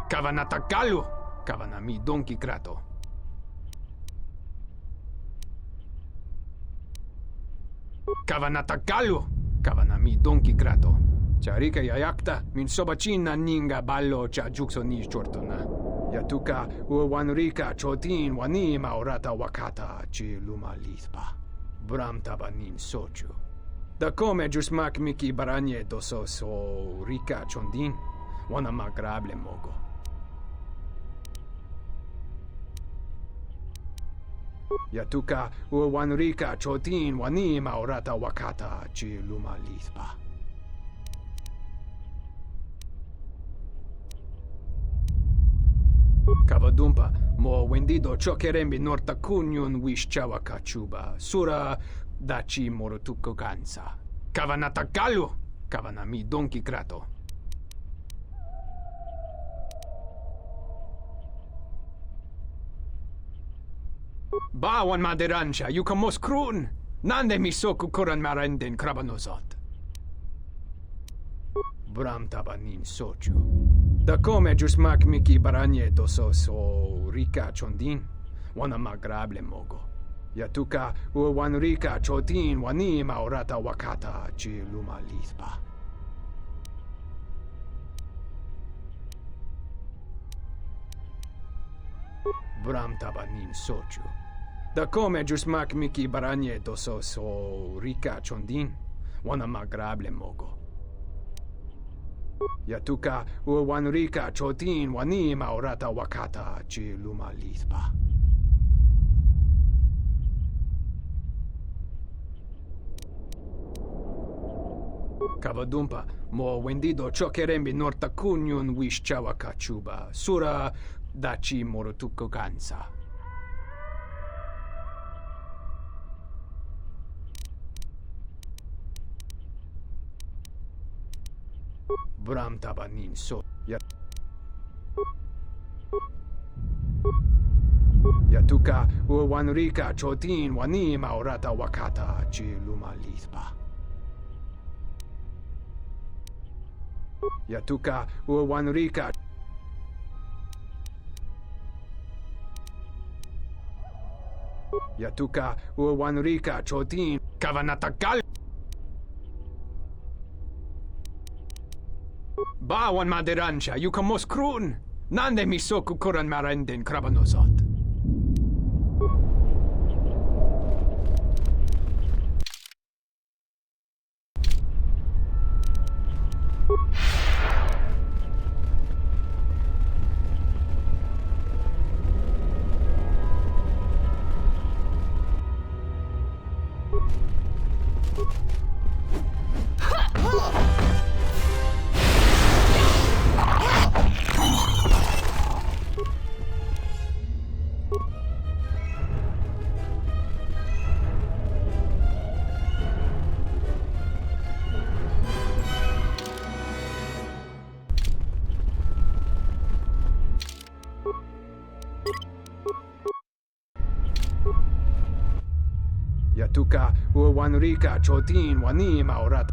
Kavanatakalu, kavanami donki krato. Kavanatakalu, kavanami donki krato. Charika yayakta, min sobachina ninga ballo cha jukso ni chortona. Yatuka uwanrika chotin wanima orata wakata chiluma lispa. Bram tabanin sochu. Da come jusmak miki baranye doso so rika chondin. Wana magrable mogo. Yatuka uwanrika chotin wanima orata wakata chiluma lispa. Kavadumpa mo wendido chokerembi norta kunyun wish chawa kachuba sura dachi morotuko gansa. Kavanatakalu, kavanami donki krato. Bawan maderansha, yukamos krun. Nande misoku koran marenden krabanosot. Bram tabanin sochu. Da come jusmak miki baranye doso so rika chondin. Wana magrable mogo. Yatuka uwanrika chotin wanima orata wakata chiluma lispa. Bram tabanin sochu. Da come jusmak miki baranye doso so rika chondin. Wana magrable mogo. Yatuka uwanrika chotin wani maurata wakata chi lumalispa. Kavadumpa mo wendido chokerembi norta kunyun wish chawaka chuba sura dachi morotuko gansa. Bram tabanin so Yatuka uwanrika chotin wani maurata wakata chi lumalispa. Yatuka uwanrika Yatuka uwanrika chotin kavanatakal Bawan maderansha yukamos krun nande misoku kuran marenden krabanosot. Yatuka uwanrika chotin wani maurat.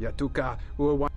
Yatuka uwan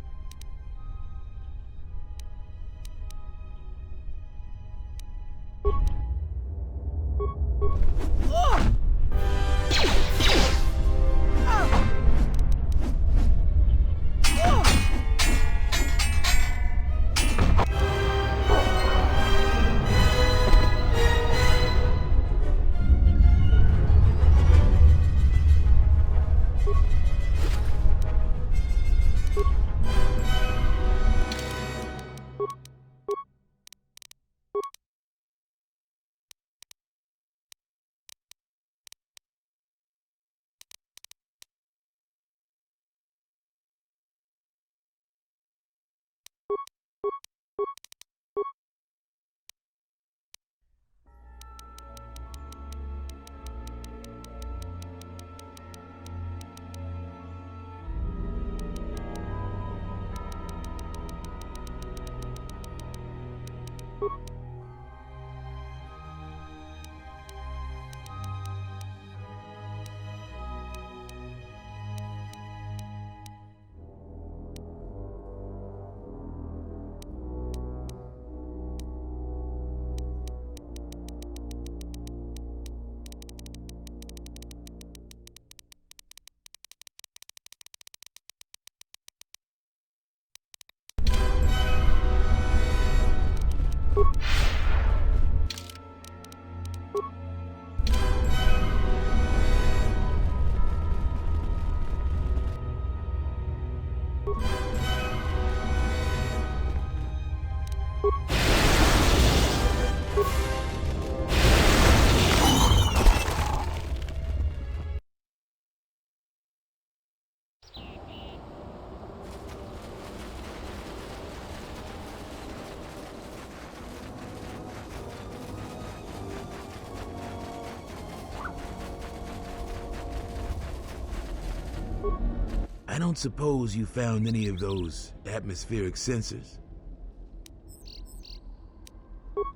I don't suppose you found any of those atmospheric sensors?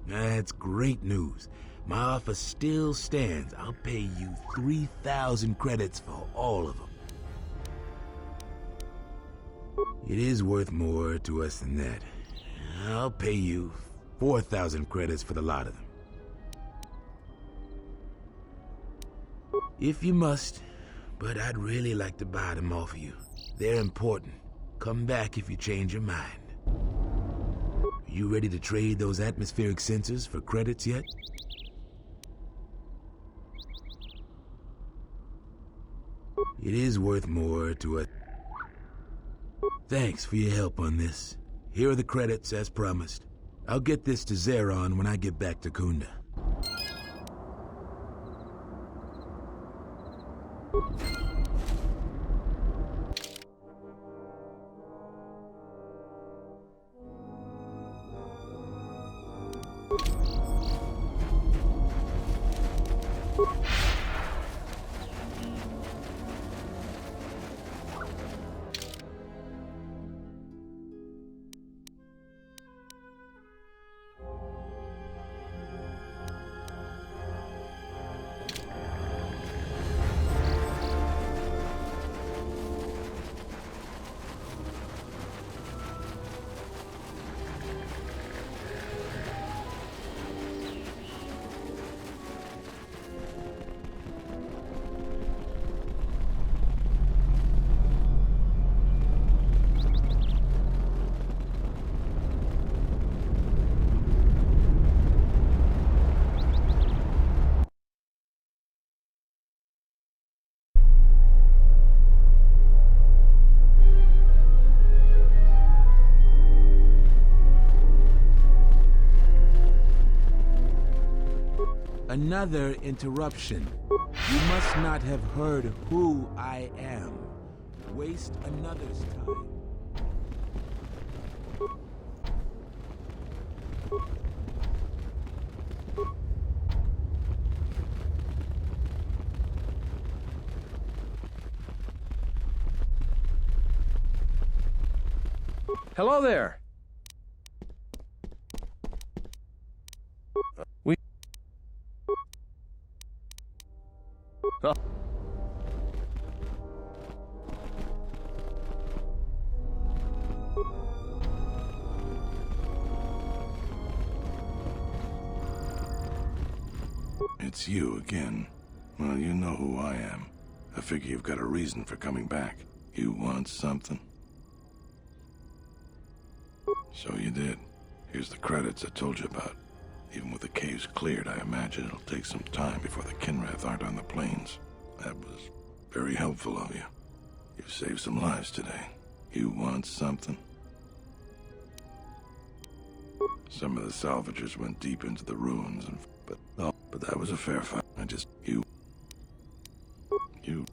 That's great news. My offer still stands. I'll pay you 3,000 credits for all of them. It is worth more to us than that. I'll pay you 4,000 credits for the lot of them. If you must, but I'd really like to buy them off of you. They're important. Come back if you change your mind. You ready to trade those atmospheric sensors for credits yet? It is worth more to a... Thanks for your help on this. Here are the credits as promised. I'll get this to Zeron when I get back to Kunda. Another interruption. You must not have heard who I am. Waste another's time. Hello there! It's you again. Well, you know who I am. I figure you've got a reason for coming back. You want something? So you did. Here's the credits I told you about. Even with the caves cleared, I imagine it'll take some time before the Kinrath aren't on the plains. That was very helpful of you. You've saved some lives today. You want something? Some of the salvagers went deep into the ruins, but that was a fair fight. You.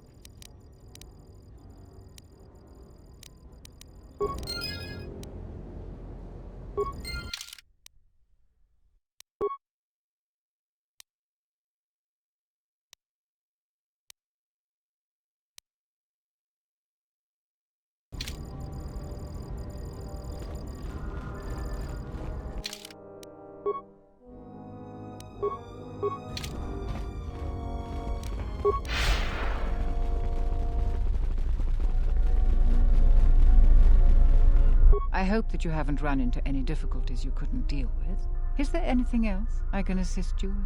I hope that you haven't run into any difficulties you couldn't deal with. Is there anything else I can assist you with?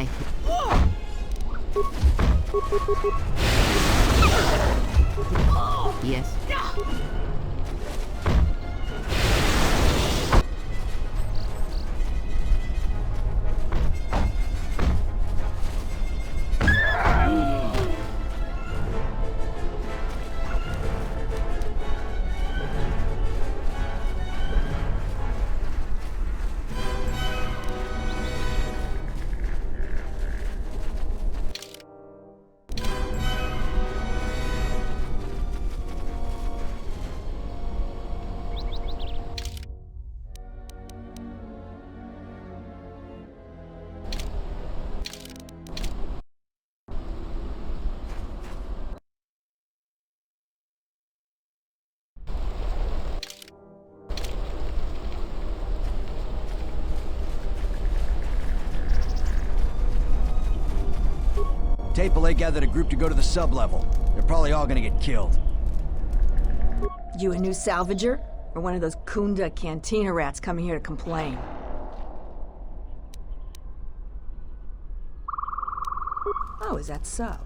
Jedi. Yes. Tapele gathered a group to go to the sub-level. They're probably all gonna get killed. You a new salvager? Or one of those Kunda cantina rats coming here to complain? Oh, is that so?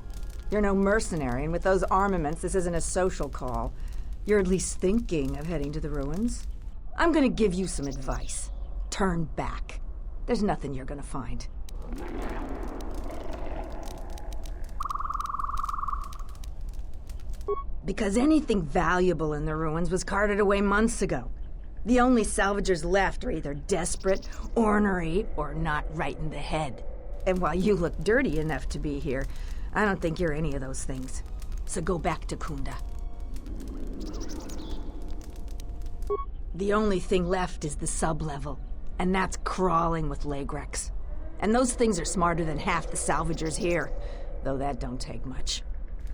You're no mercenary, and with those armaments, this isn't a social call. You're at least thinking of heading to the ruins. I'm gonna give you some advice. Turn back. There's nothing you're gonna find. Because anything valuable in the ruins was carted away months ago. The only salvagers left are either desperate, ornery, or not right in the head. And while you look dirty enough to be here, I don't think you're any of those things. So go back to Kunda. The only thing left is the sub-level, and that's crawling with Lagrex. And those things are smarter than half the salvagers here, though that don't take much.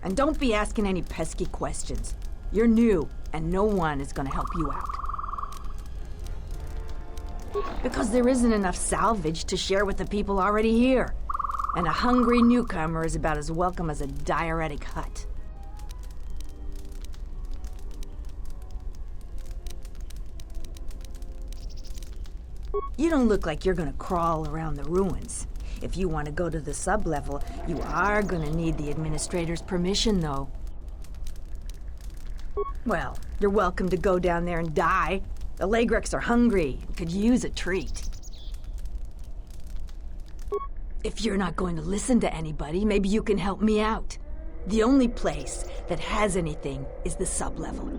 And don't be asking any pesky questions. You're new, and no one is gonna help you out. Because there isn't enough salvage to share with the people already here. And a hungry newcomer is about as welcome as a diuretic hut. You don't look like you're gonna crawl around the ruins. If you want to go to the sub-level, you are gonna need the Administrator's permission, though. Well, you're welcome to go down there and die. The Lagrex are hungry and could use a treat. If you're not going to listen to anybody, maybe you can help me out. The only place that has anything is the sub-level.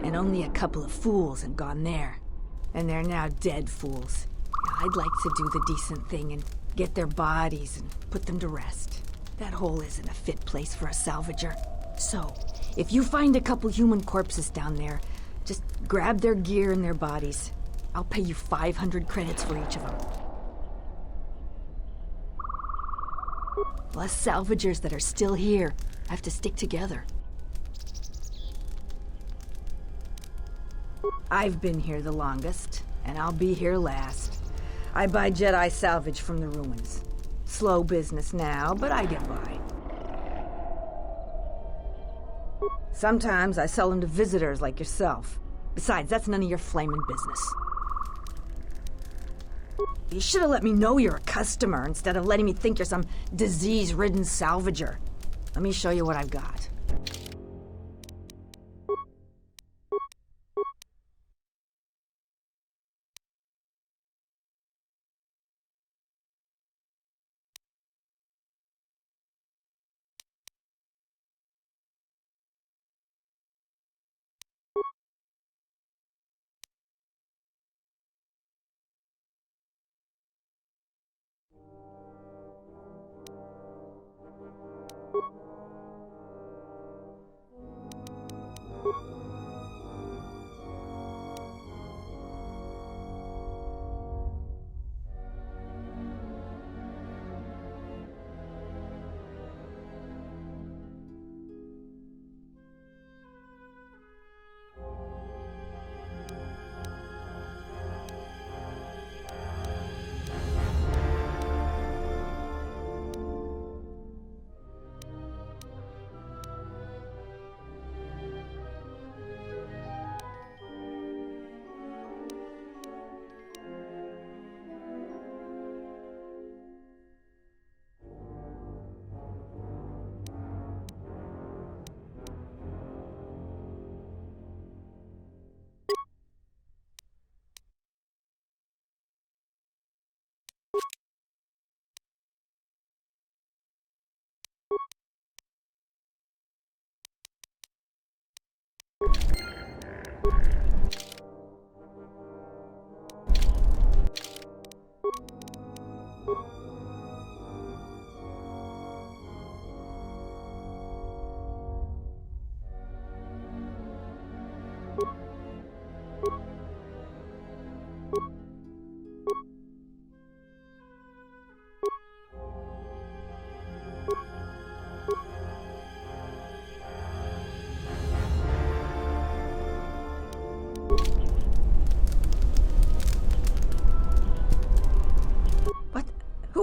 And only a couple of fools have gone there. And they're now dead fools. I'd like to do the decent thing and get their bodies and put them to rest. That hole isn't a fit place for a salvager. So, if you find a couple human corpses down there, just grab their gear and their bodies. I'll pay you 500 credits for each of them. Us salvagers that are still here have to stick together. I've been here the longest, and I'll be here last. I buy Jedi salvage from the ruins. Slow business now, but I get by. Sometimes I sell them to visitors like yourself. Besides, that's none of your flaming business. You should have let me know you're a customer instead of letting me think you're some disease-ridden salvager. Let me show you what I've got.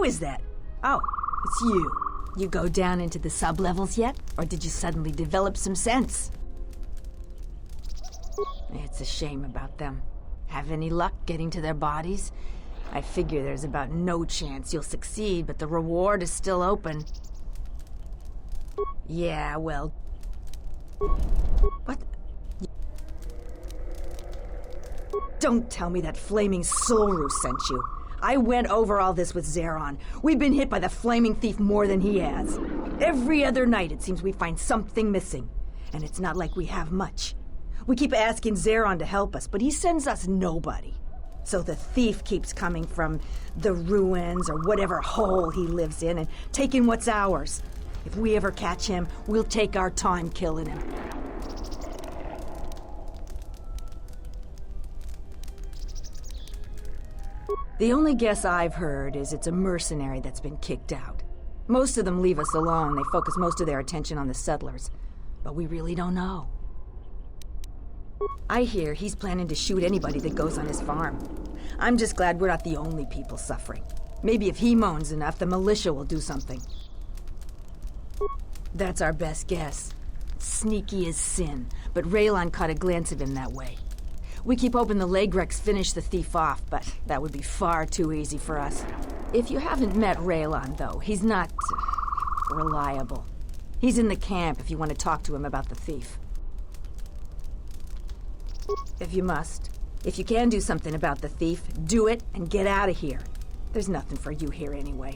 is that? Oh, it's you. You go down into the sublevels yet? Or did you suddenly develop some sense? It's a shame about them. Have any luck getting to their bodies? I figure there's about no chance you'll succeed, but the reward is still open. Yeah, well... What? Don't tell me that flaming Solru sent you. I went over all this with Zeron. We've been hit by the flaming thief more than he has. Every other night it seems we find something missing. And it's not like we have much. We keep asking Zeron to help us, but he sends us nobody. So the thief keeps coming from the ruins or whatever hole he lives in and taking what's ours. If we ever catch him, we'll take our time killing him. The only guess I've heard is it's a mercenary that's been kicked out. Most of them leave us alone. They focus most of their attention on the settlers. But we really don't know. I hear he's planning to shoot anybody that goes on his farm. I'm just glad we're not the only people suffering. Maybe if he moans enough, the militia will do something. That's our best guess. Sneaky as sin, but Raylon caught a glance of him that way. We keep hoping the Legrex finish the thief off, but that would be far too easy for us. If you haven't met Raylon, though, he's not... reliable. He's in the camp if you want to talk to him about the thief. If you must. If you can do something about the thief, do it and get out of here. There's nothing for you here anyway.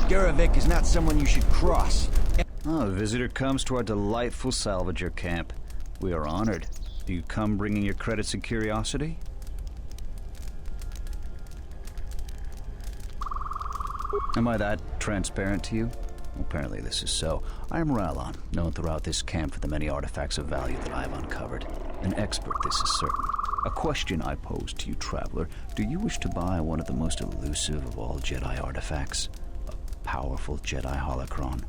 Garavik is not someone you should cross. Oh, a visitor comes to our delightful salvager camp. We are honored. Do you come bringing your credits and curiosity? Am I that transparent to you? Apparently this is so. I am Rallon, known throughout this camp for the many artifacts of value that I have uncovered. An expert, this is certain. A question I pose to you, traveler. Do you wish to buy one of the most elusive of all Jedi artifacts? A powerful Jedi holocron?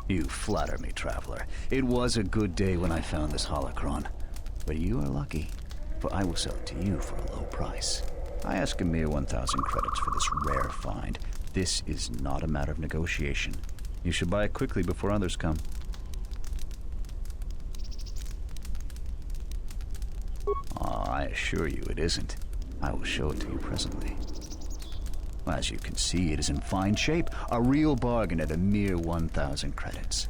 You flatter me, traveler. It was a good day when I found this holocron. But you are lucky, for I will sell it to you for a low price. I ask a mere 1,000 credits for this rare find. This is not a matter of negotiation. You should buy it quickly before others come. I assure you it isn't. I will show it to you presently. As you can see, it is in fine shape. A real bargain at a mere 1,000 credits.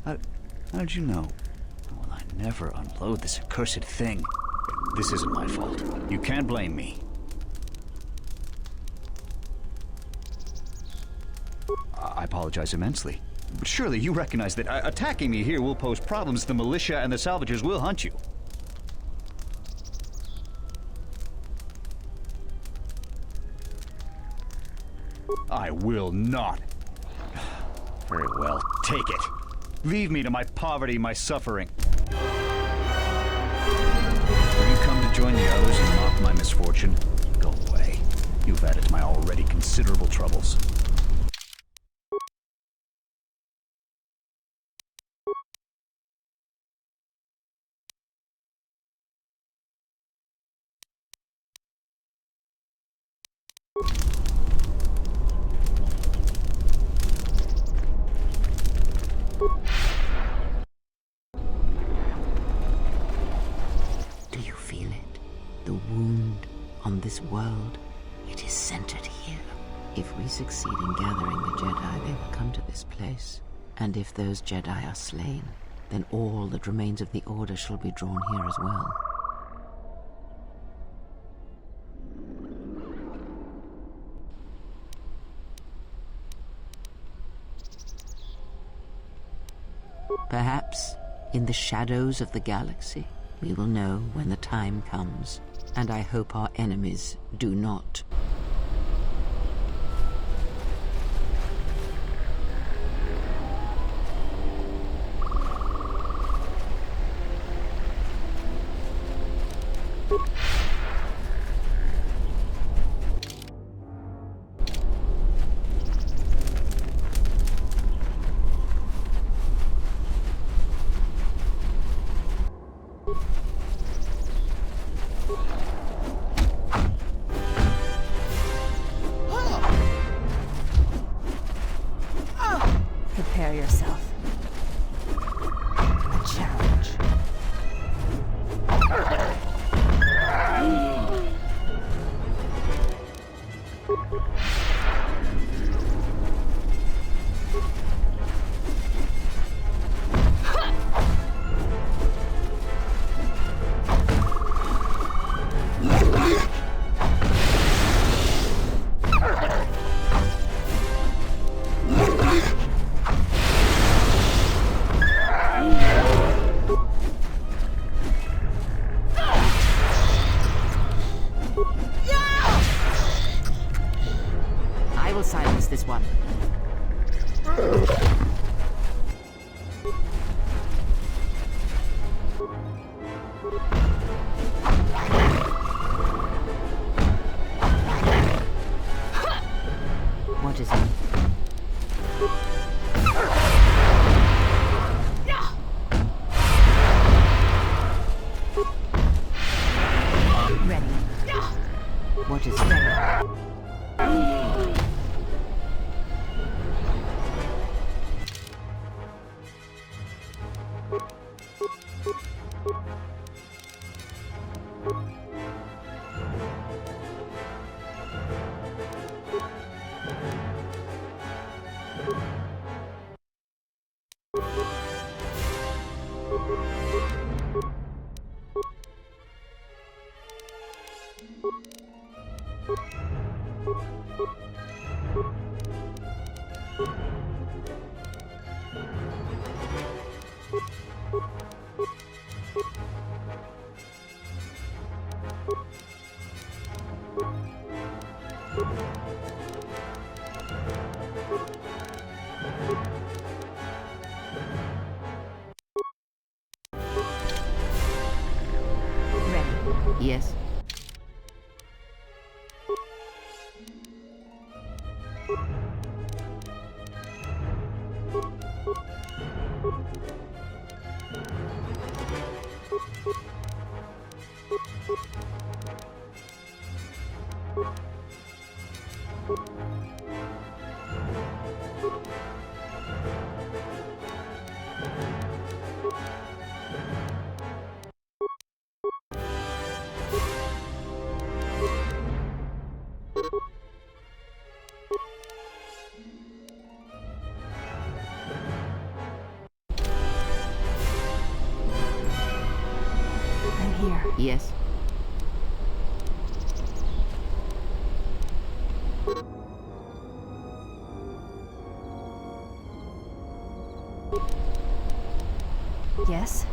How did you know? Well, I never unload this accursed thing. This isn't my fault. You can't blame me. I apologize immensely. But surely you recognize that attacking me here will pose problems. The militia and the salvagers will hunt you. I will not. Very well, take it. Leave me to my poverty, my suffering. Will you come to join the others and mock my misfortune? Go away. You've added to my already considerable troubles. Do you feel it? The wound on this world, it is centered here. If we succeed in gathering the Jedi, they will come to this place. And if those Jedi are slain, then all that remains of the Order shall be drawn here as well. Perhaps, in the shadows of the galaxy, we will know when the time comes, and I hope our enemies do not. Prepare yourself. A challenge. I will silence this one. What is it? Ready. What is ready? Yes. I'm here. Yes. Yes?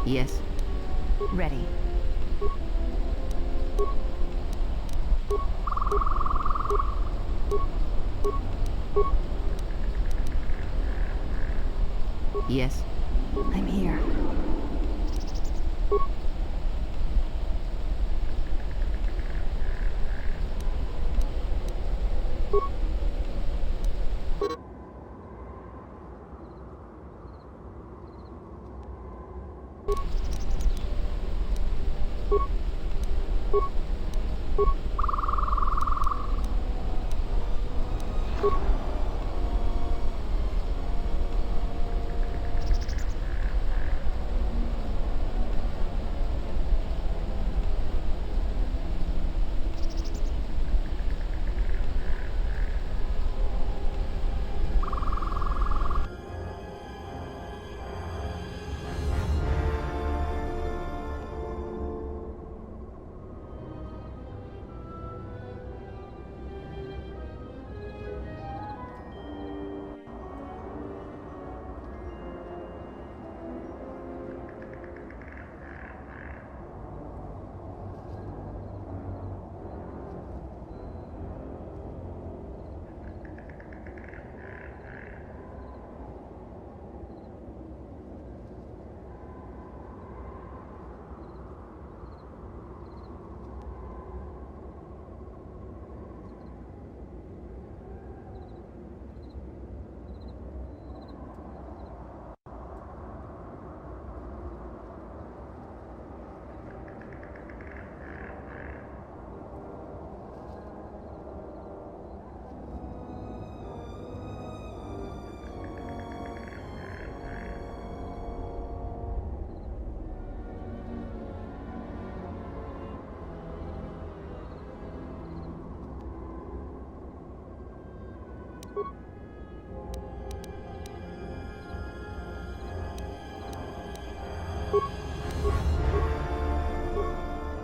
Yes. Ready. Yes. I'm here.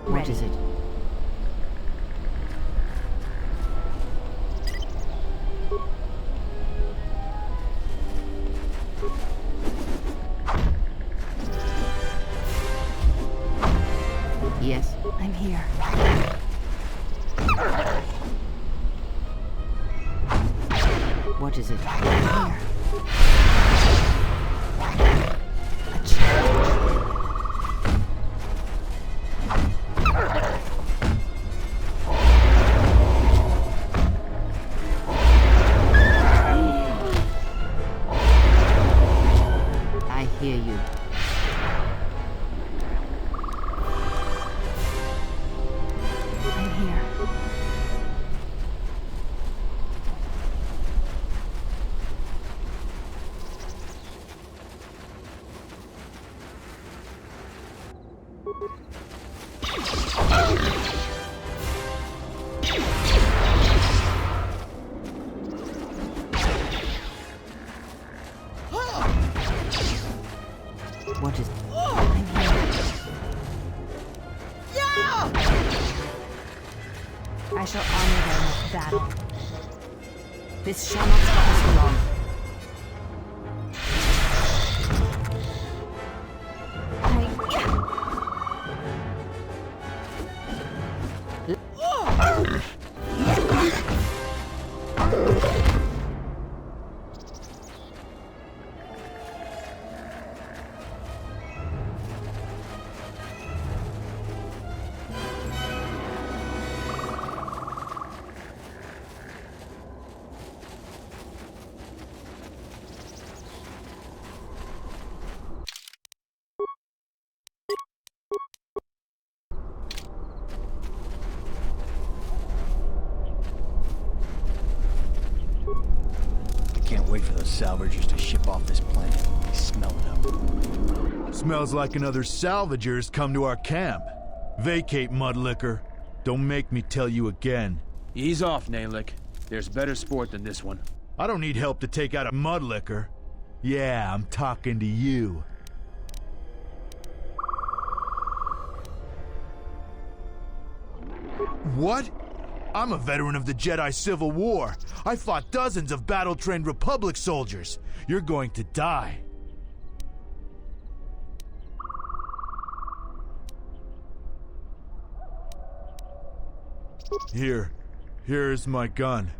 What is it? Yes. I'm here. What is it? I'm here. A challenge. I hear you. I'm here. What is... I'm here. I shall honor them with battle. This shall not stop us for long. Can't wait for those salvagers to ship off this planet. I smell them. Smells like another salvagers come to our camp. Vacate, Mudlicker. Don't make me tell you again. Ease off, Nalick. There's better sport than this one. I don't need help to take out a Mudlicker. Yeah, I'm talking to you. What? I'm a veteran of the Jedi Civil War. I fought dozens of battle-trained Republic soldiers. You're going to die. Here's my gun.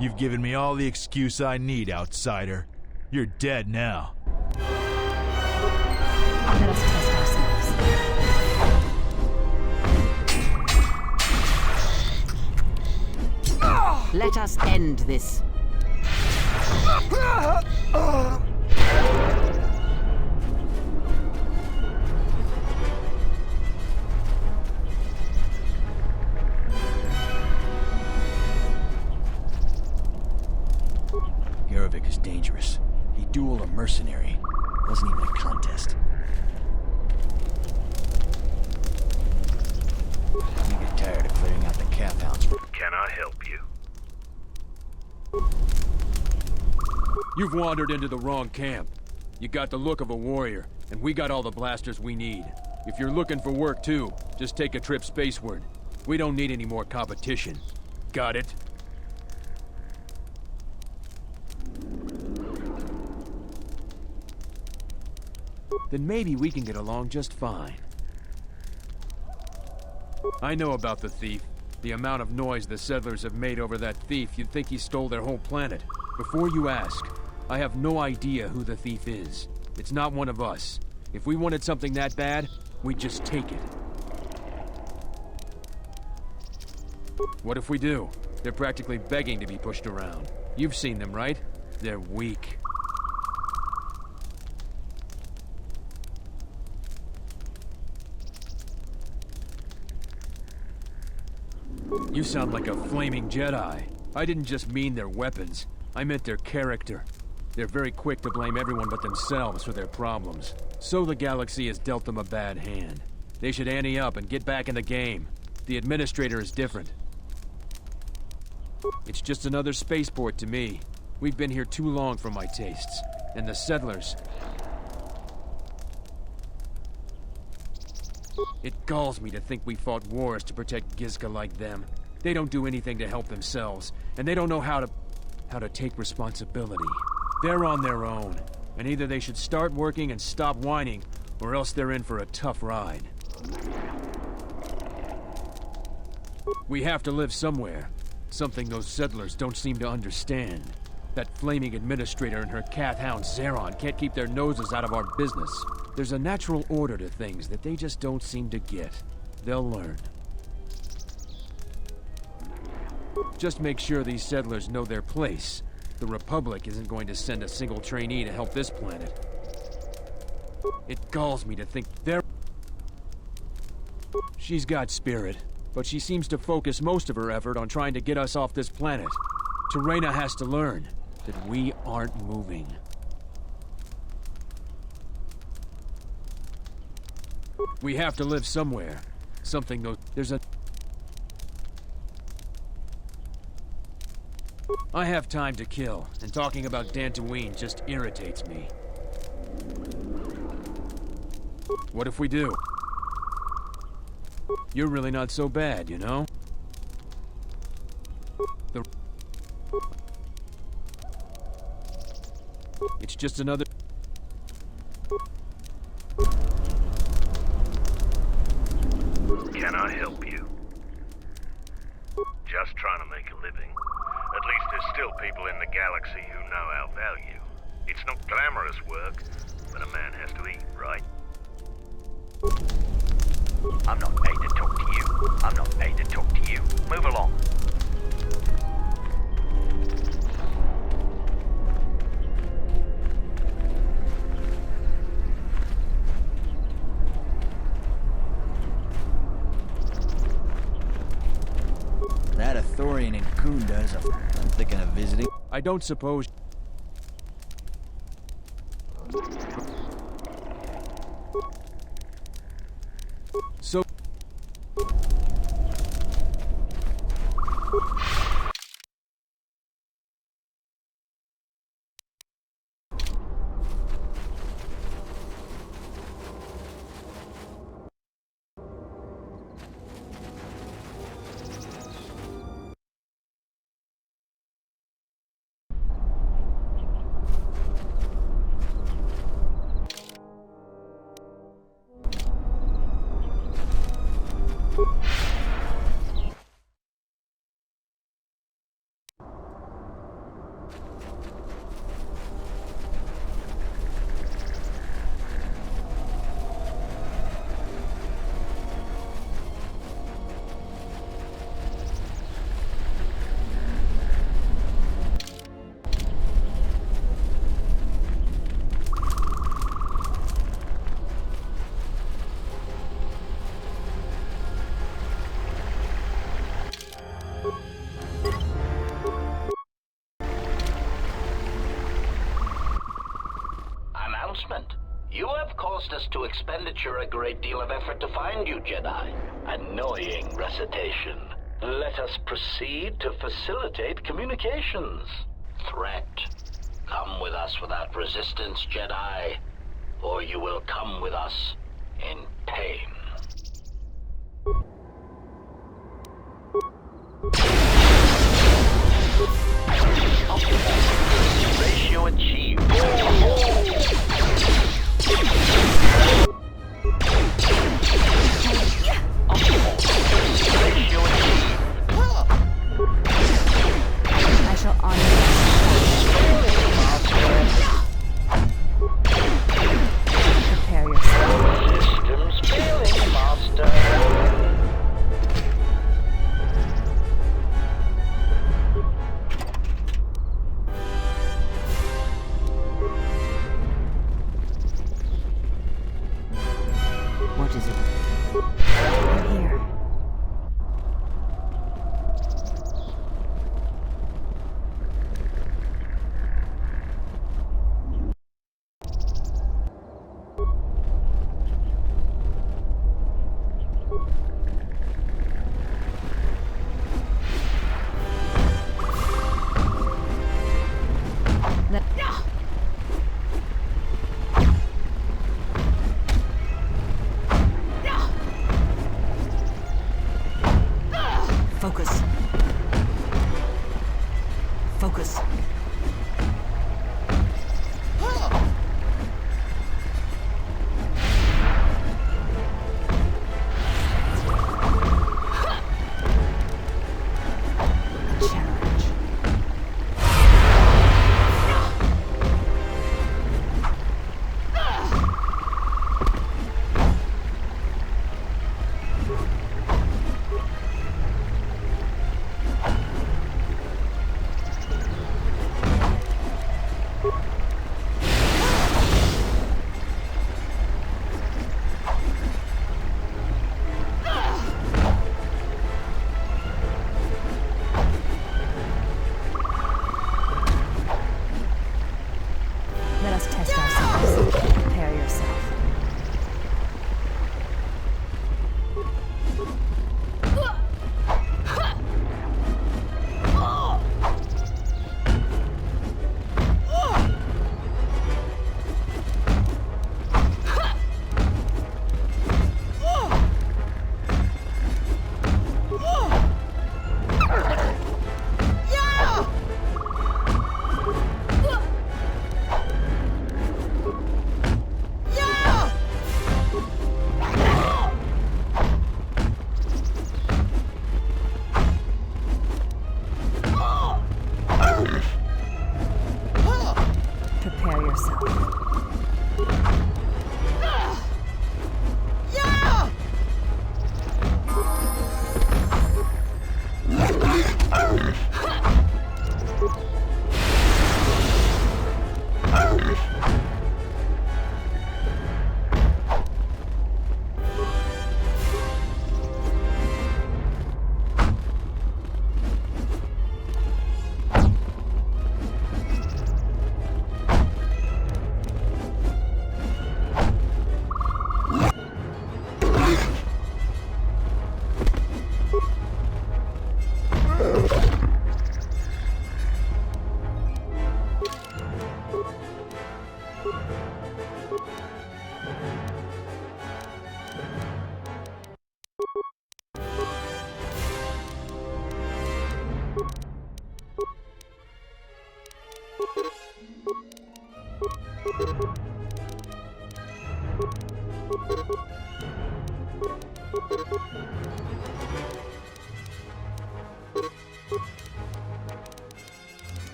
You've given me all the excuse I need, outsider. You're dead now. Let us test ourselves. Let us end this. Yarovik is dangerous. He dueled a mercenary. Wasn't even a contest. You get tired of clearing out the calf hounds. Can I help you? You've wandered into the wrong camp. You got the look of a warrior, and we got all the blasters we need. If you're looking for work too, just take a trip spaceward. We don't need any more competition. Got it? Then maybe we can get along just fine. I know about the thief. The amount of noise the settlers have made over that thief, you'd think he stole their whole planet. Before you ask, I have no idea who the thief is. It's not one of us. If we wanted something that bad, we'd just take it. What if we do? They're practically begging to be pushed around. You've seen them, right? They're weak. You sound like a flaming Jedi. I didn't just mean their weapons. I meant their character. They're very quick to blame everyone but themselves for their problems. So the galaxy has dealt them a bad hand. They should ante up and get back in the game. The Administrator is different. It's just another spaceport to me. We've been here too long for my tastes. And the settlers... It galls me to think we fought wars to protect Gizka like them. They don't do anything to help themselves, and they don't know how to take responsibility. They're on their own, and either they should start working and stop whining, or else they're in for a tough ride. We have to live somewhere, something those settlers don't seem to understand. That flaming administrator and her cat hound Zeron can't keep their noses out of our business. There's a natural order to things that they just don't seem to get. They'll learn. Just make sure these settlers know their place. The Republic isn't going to send a single trainee to help this planet. It galls me to think they're... She's got spirit, but she seems to focus most of her effort on trying to get us off this planet. Terena has to learn that we aren't moving. We have to live somewhere. Something though. There's a... I have time to kill, and talking about Dantooine just irritates me. What if we do? You're really not so bad, you know? It's just another... Can I help you? Just trying to make a living. At least there's still people in the galaxy who know our value. It's not glamorous work, but a man has to eat, right? I'm not paid to talk to you. I'm not paid to talk to you. Move along. That Authorian in Kunda is I'm thinking of visiting. I don't suppose... So... You have caused us to expenditure a great deal of effort to find you, Jedi. Annoying recitation. Let us proceed to facilitate communications. Threat. Come with us without resistance, Jedi, or you will come with us in pain. Ratio achieved. I shall honor you. Prepare yourself. Systems failing.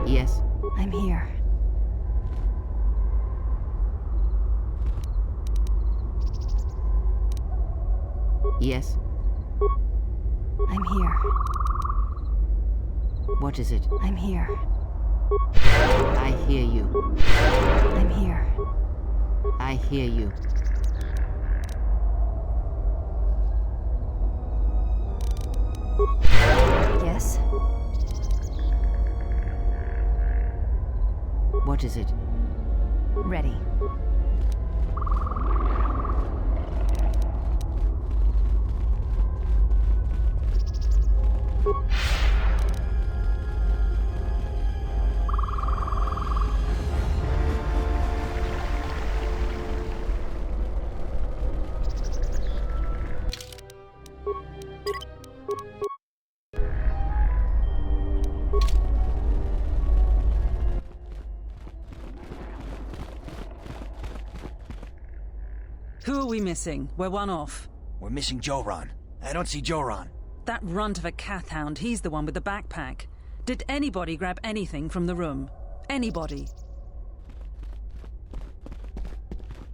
Yes. I'm here. Yes. I'm here. What is it? I'm here. I hear you. I'm here. I hear you. Yes. What is it? Ready. Who are we missing? We're one off. We're missing Joran. I don't see Joran. That runt of a Cathhound, he's the one with the backpack. Did anybody grab anything from the room? Anybody?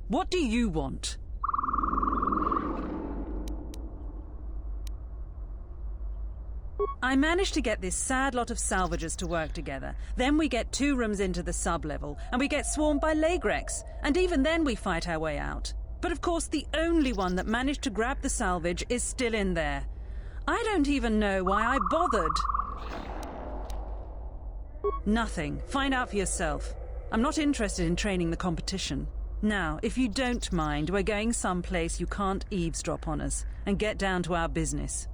What do you want? I managed to get this sad lot of salvagers to work together. Then we get 2 rooms into the sub-level, and we get swarmed by Lagrex. And even then we fight our way out. But of course the only one that managed to grab the salvage is still in there. I don't even know why I bothered. Nothing. Find out for yourself. I'm not interested in training the competition. Now, if you don't mind, we're going someplace you can't eavesdrop on us, and get down to our business.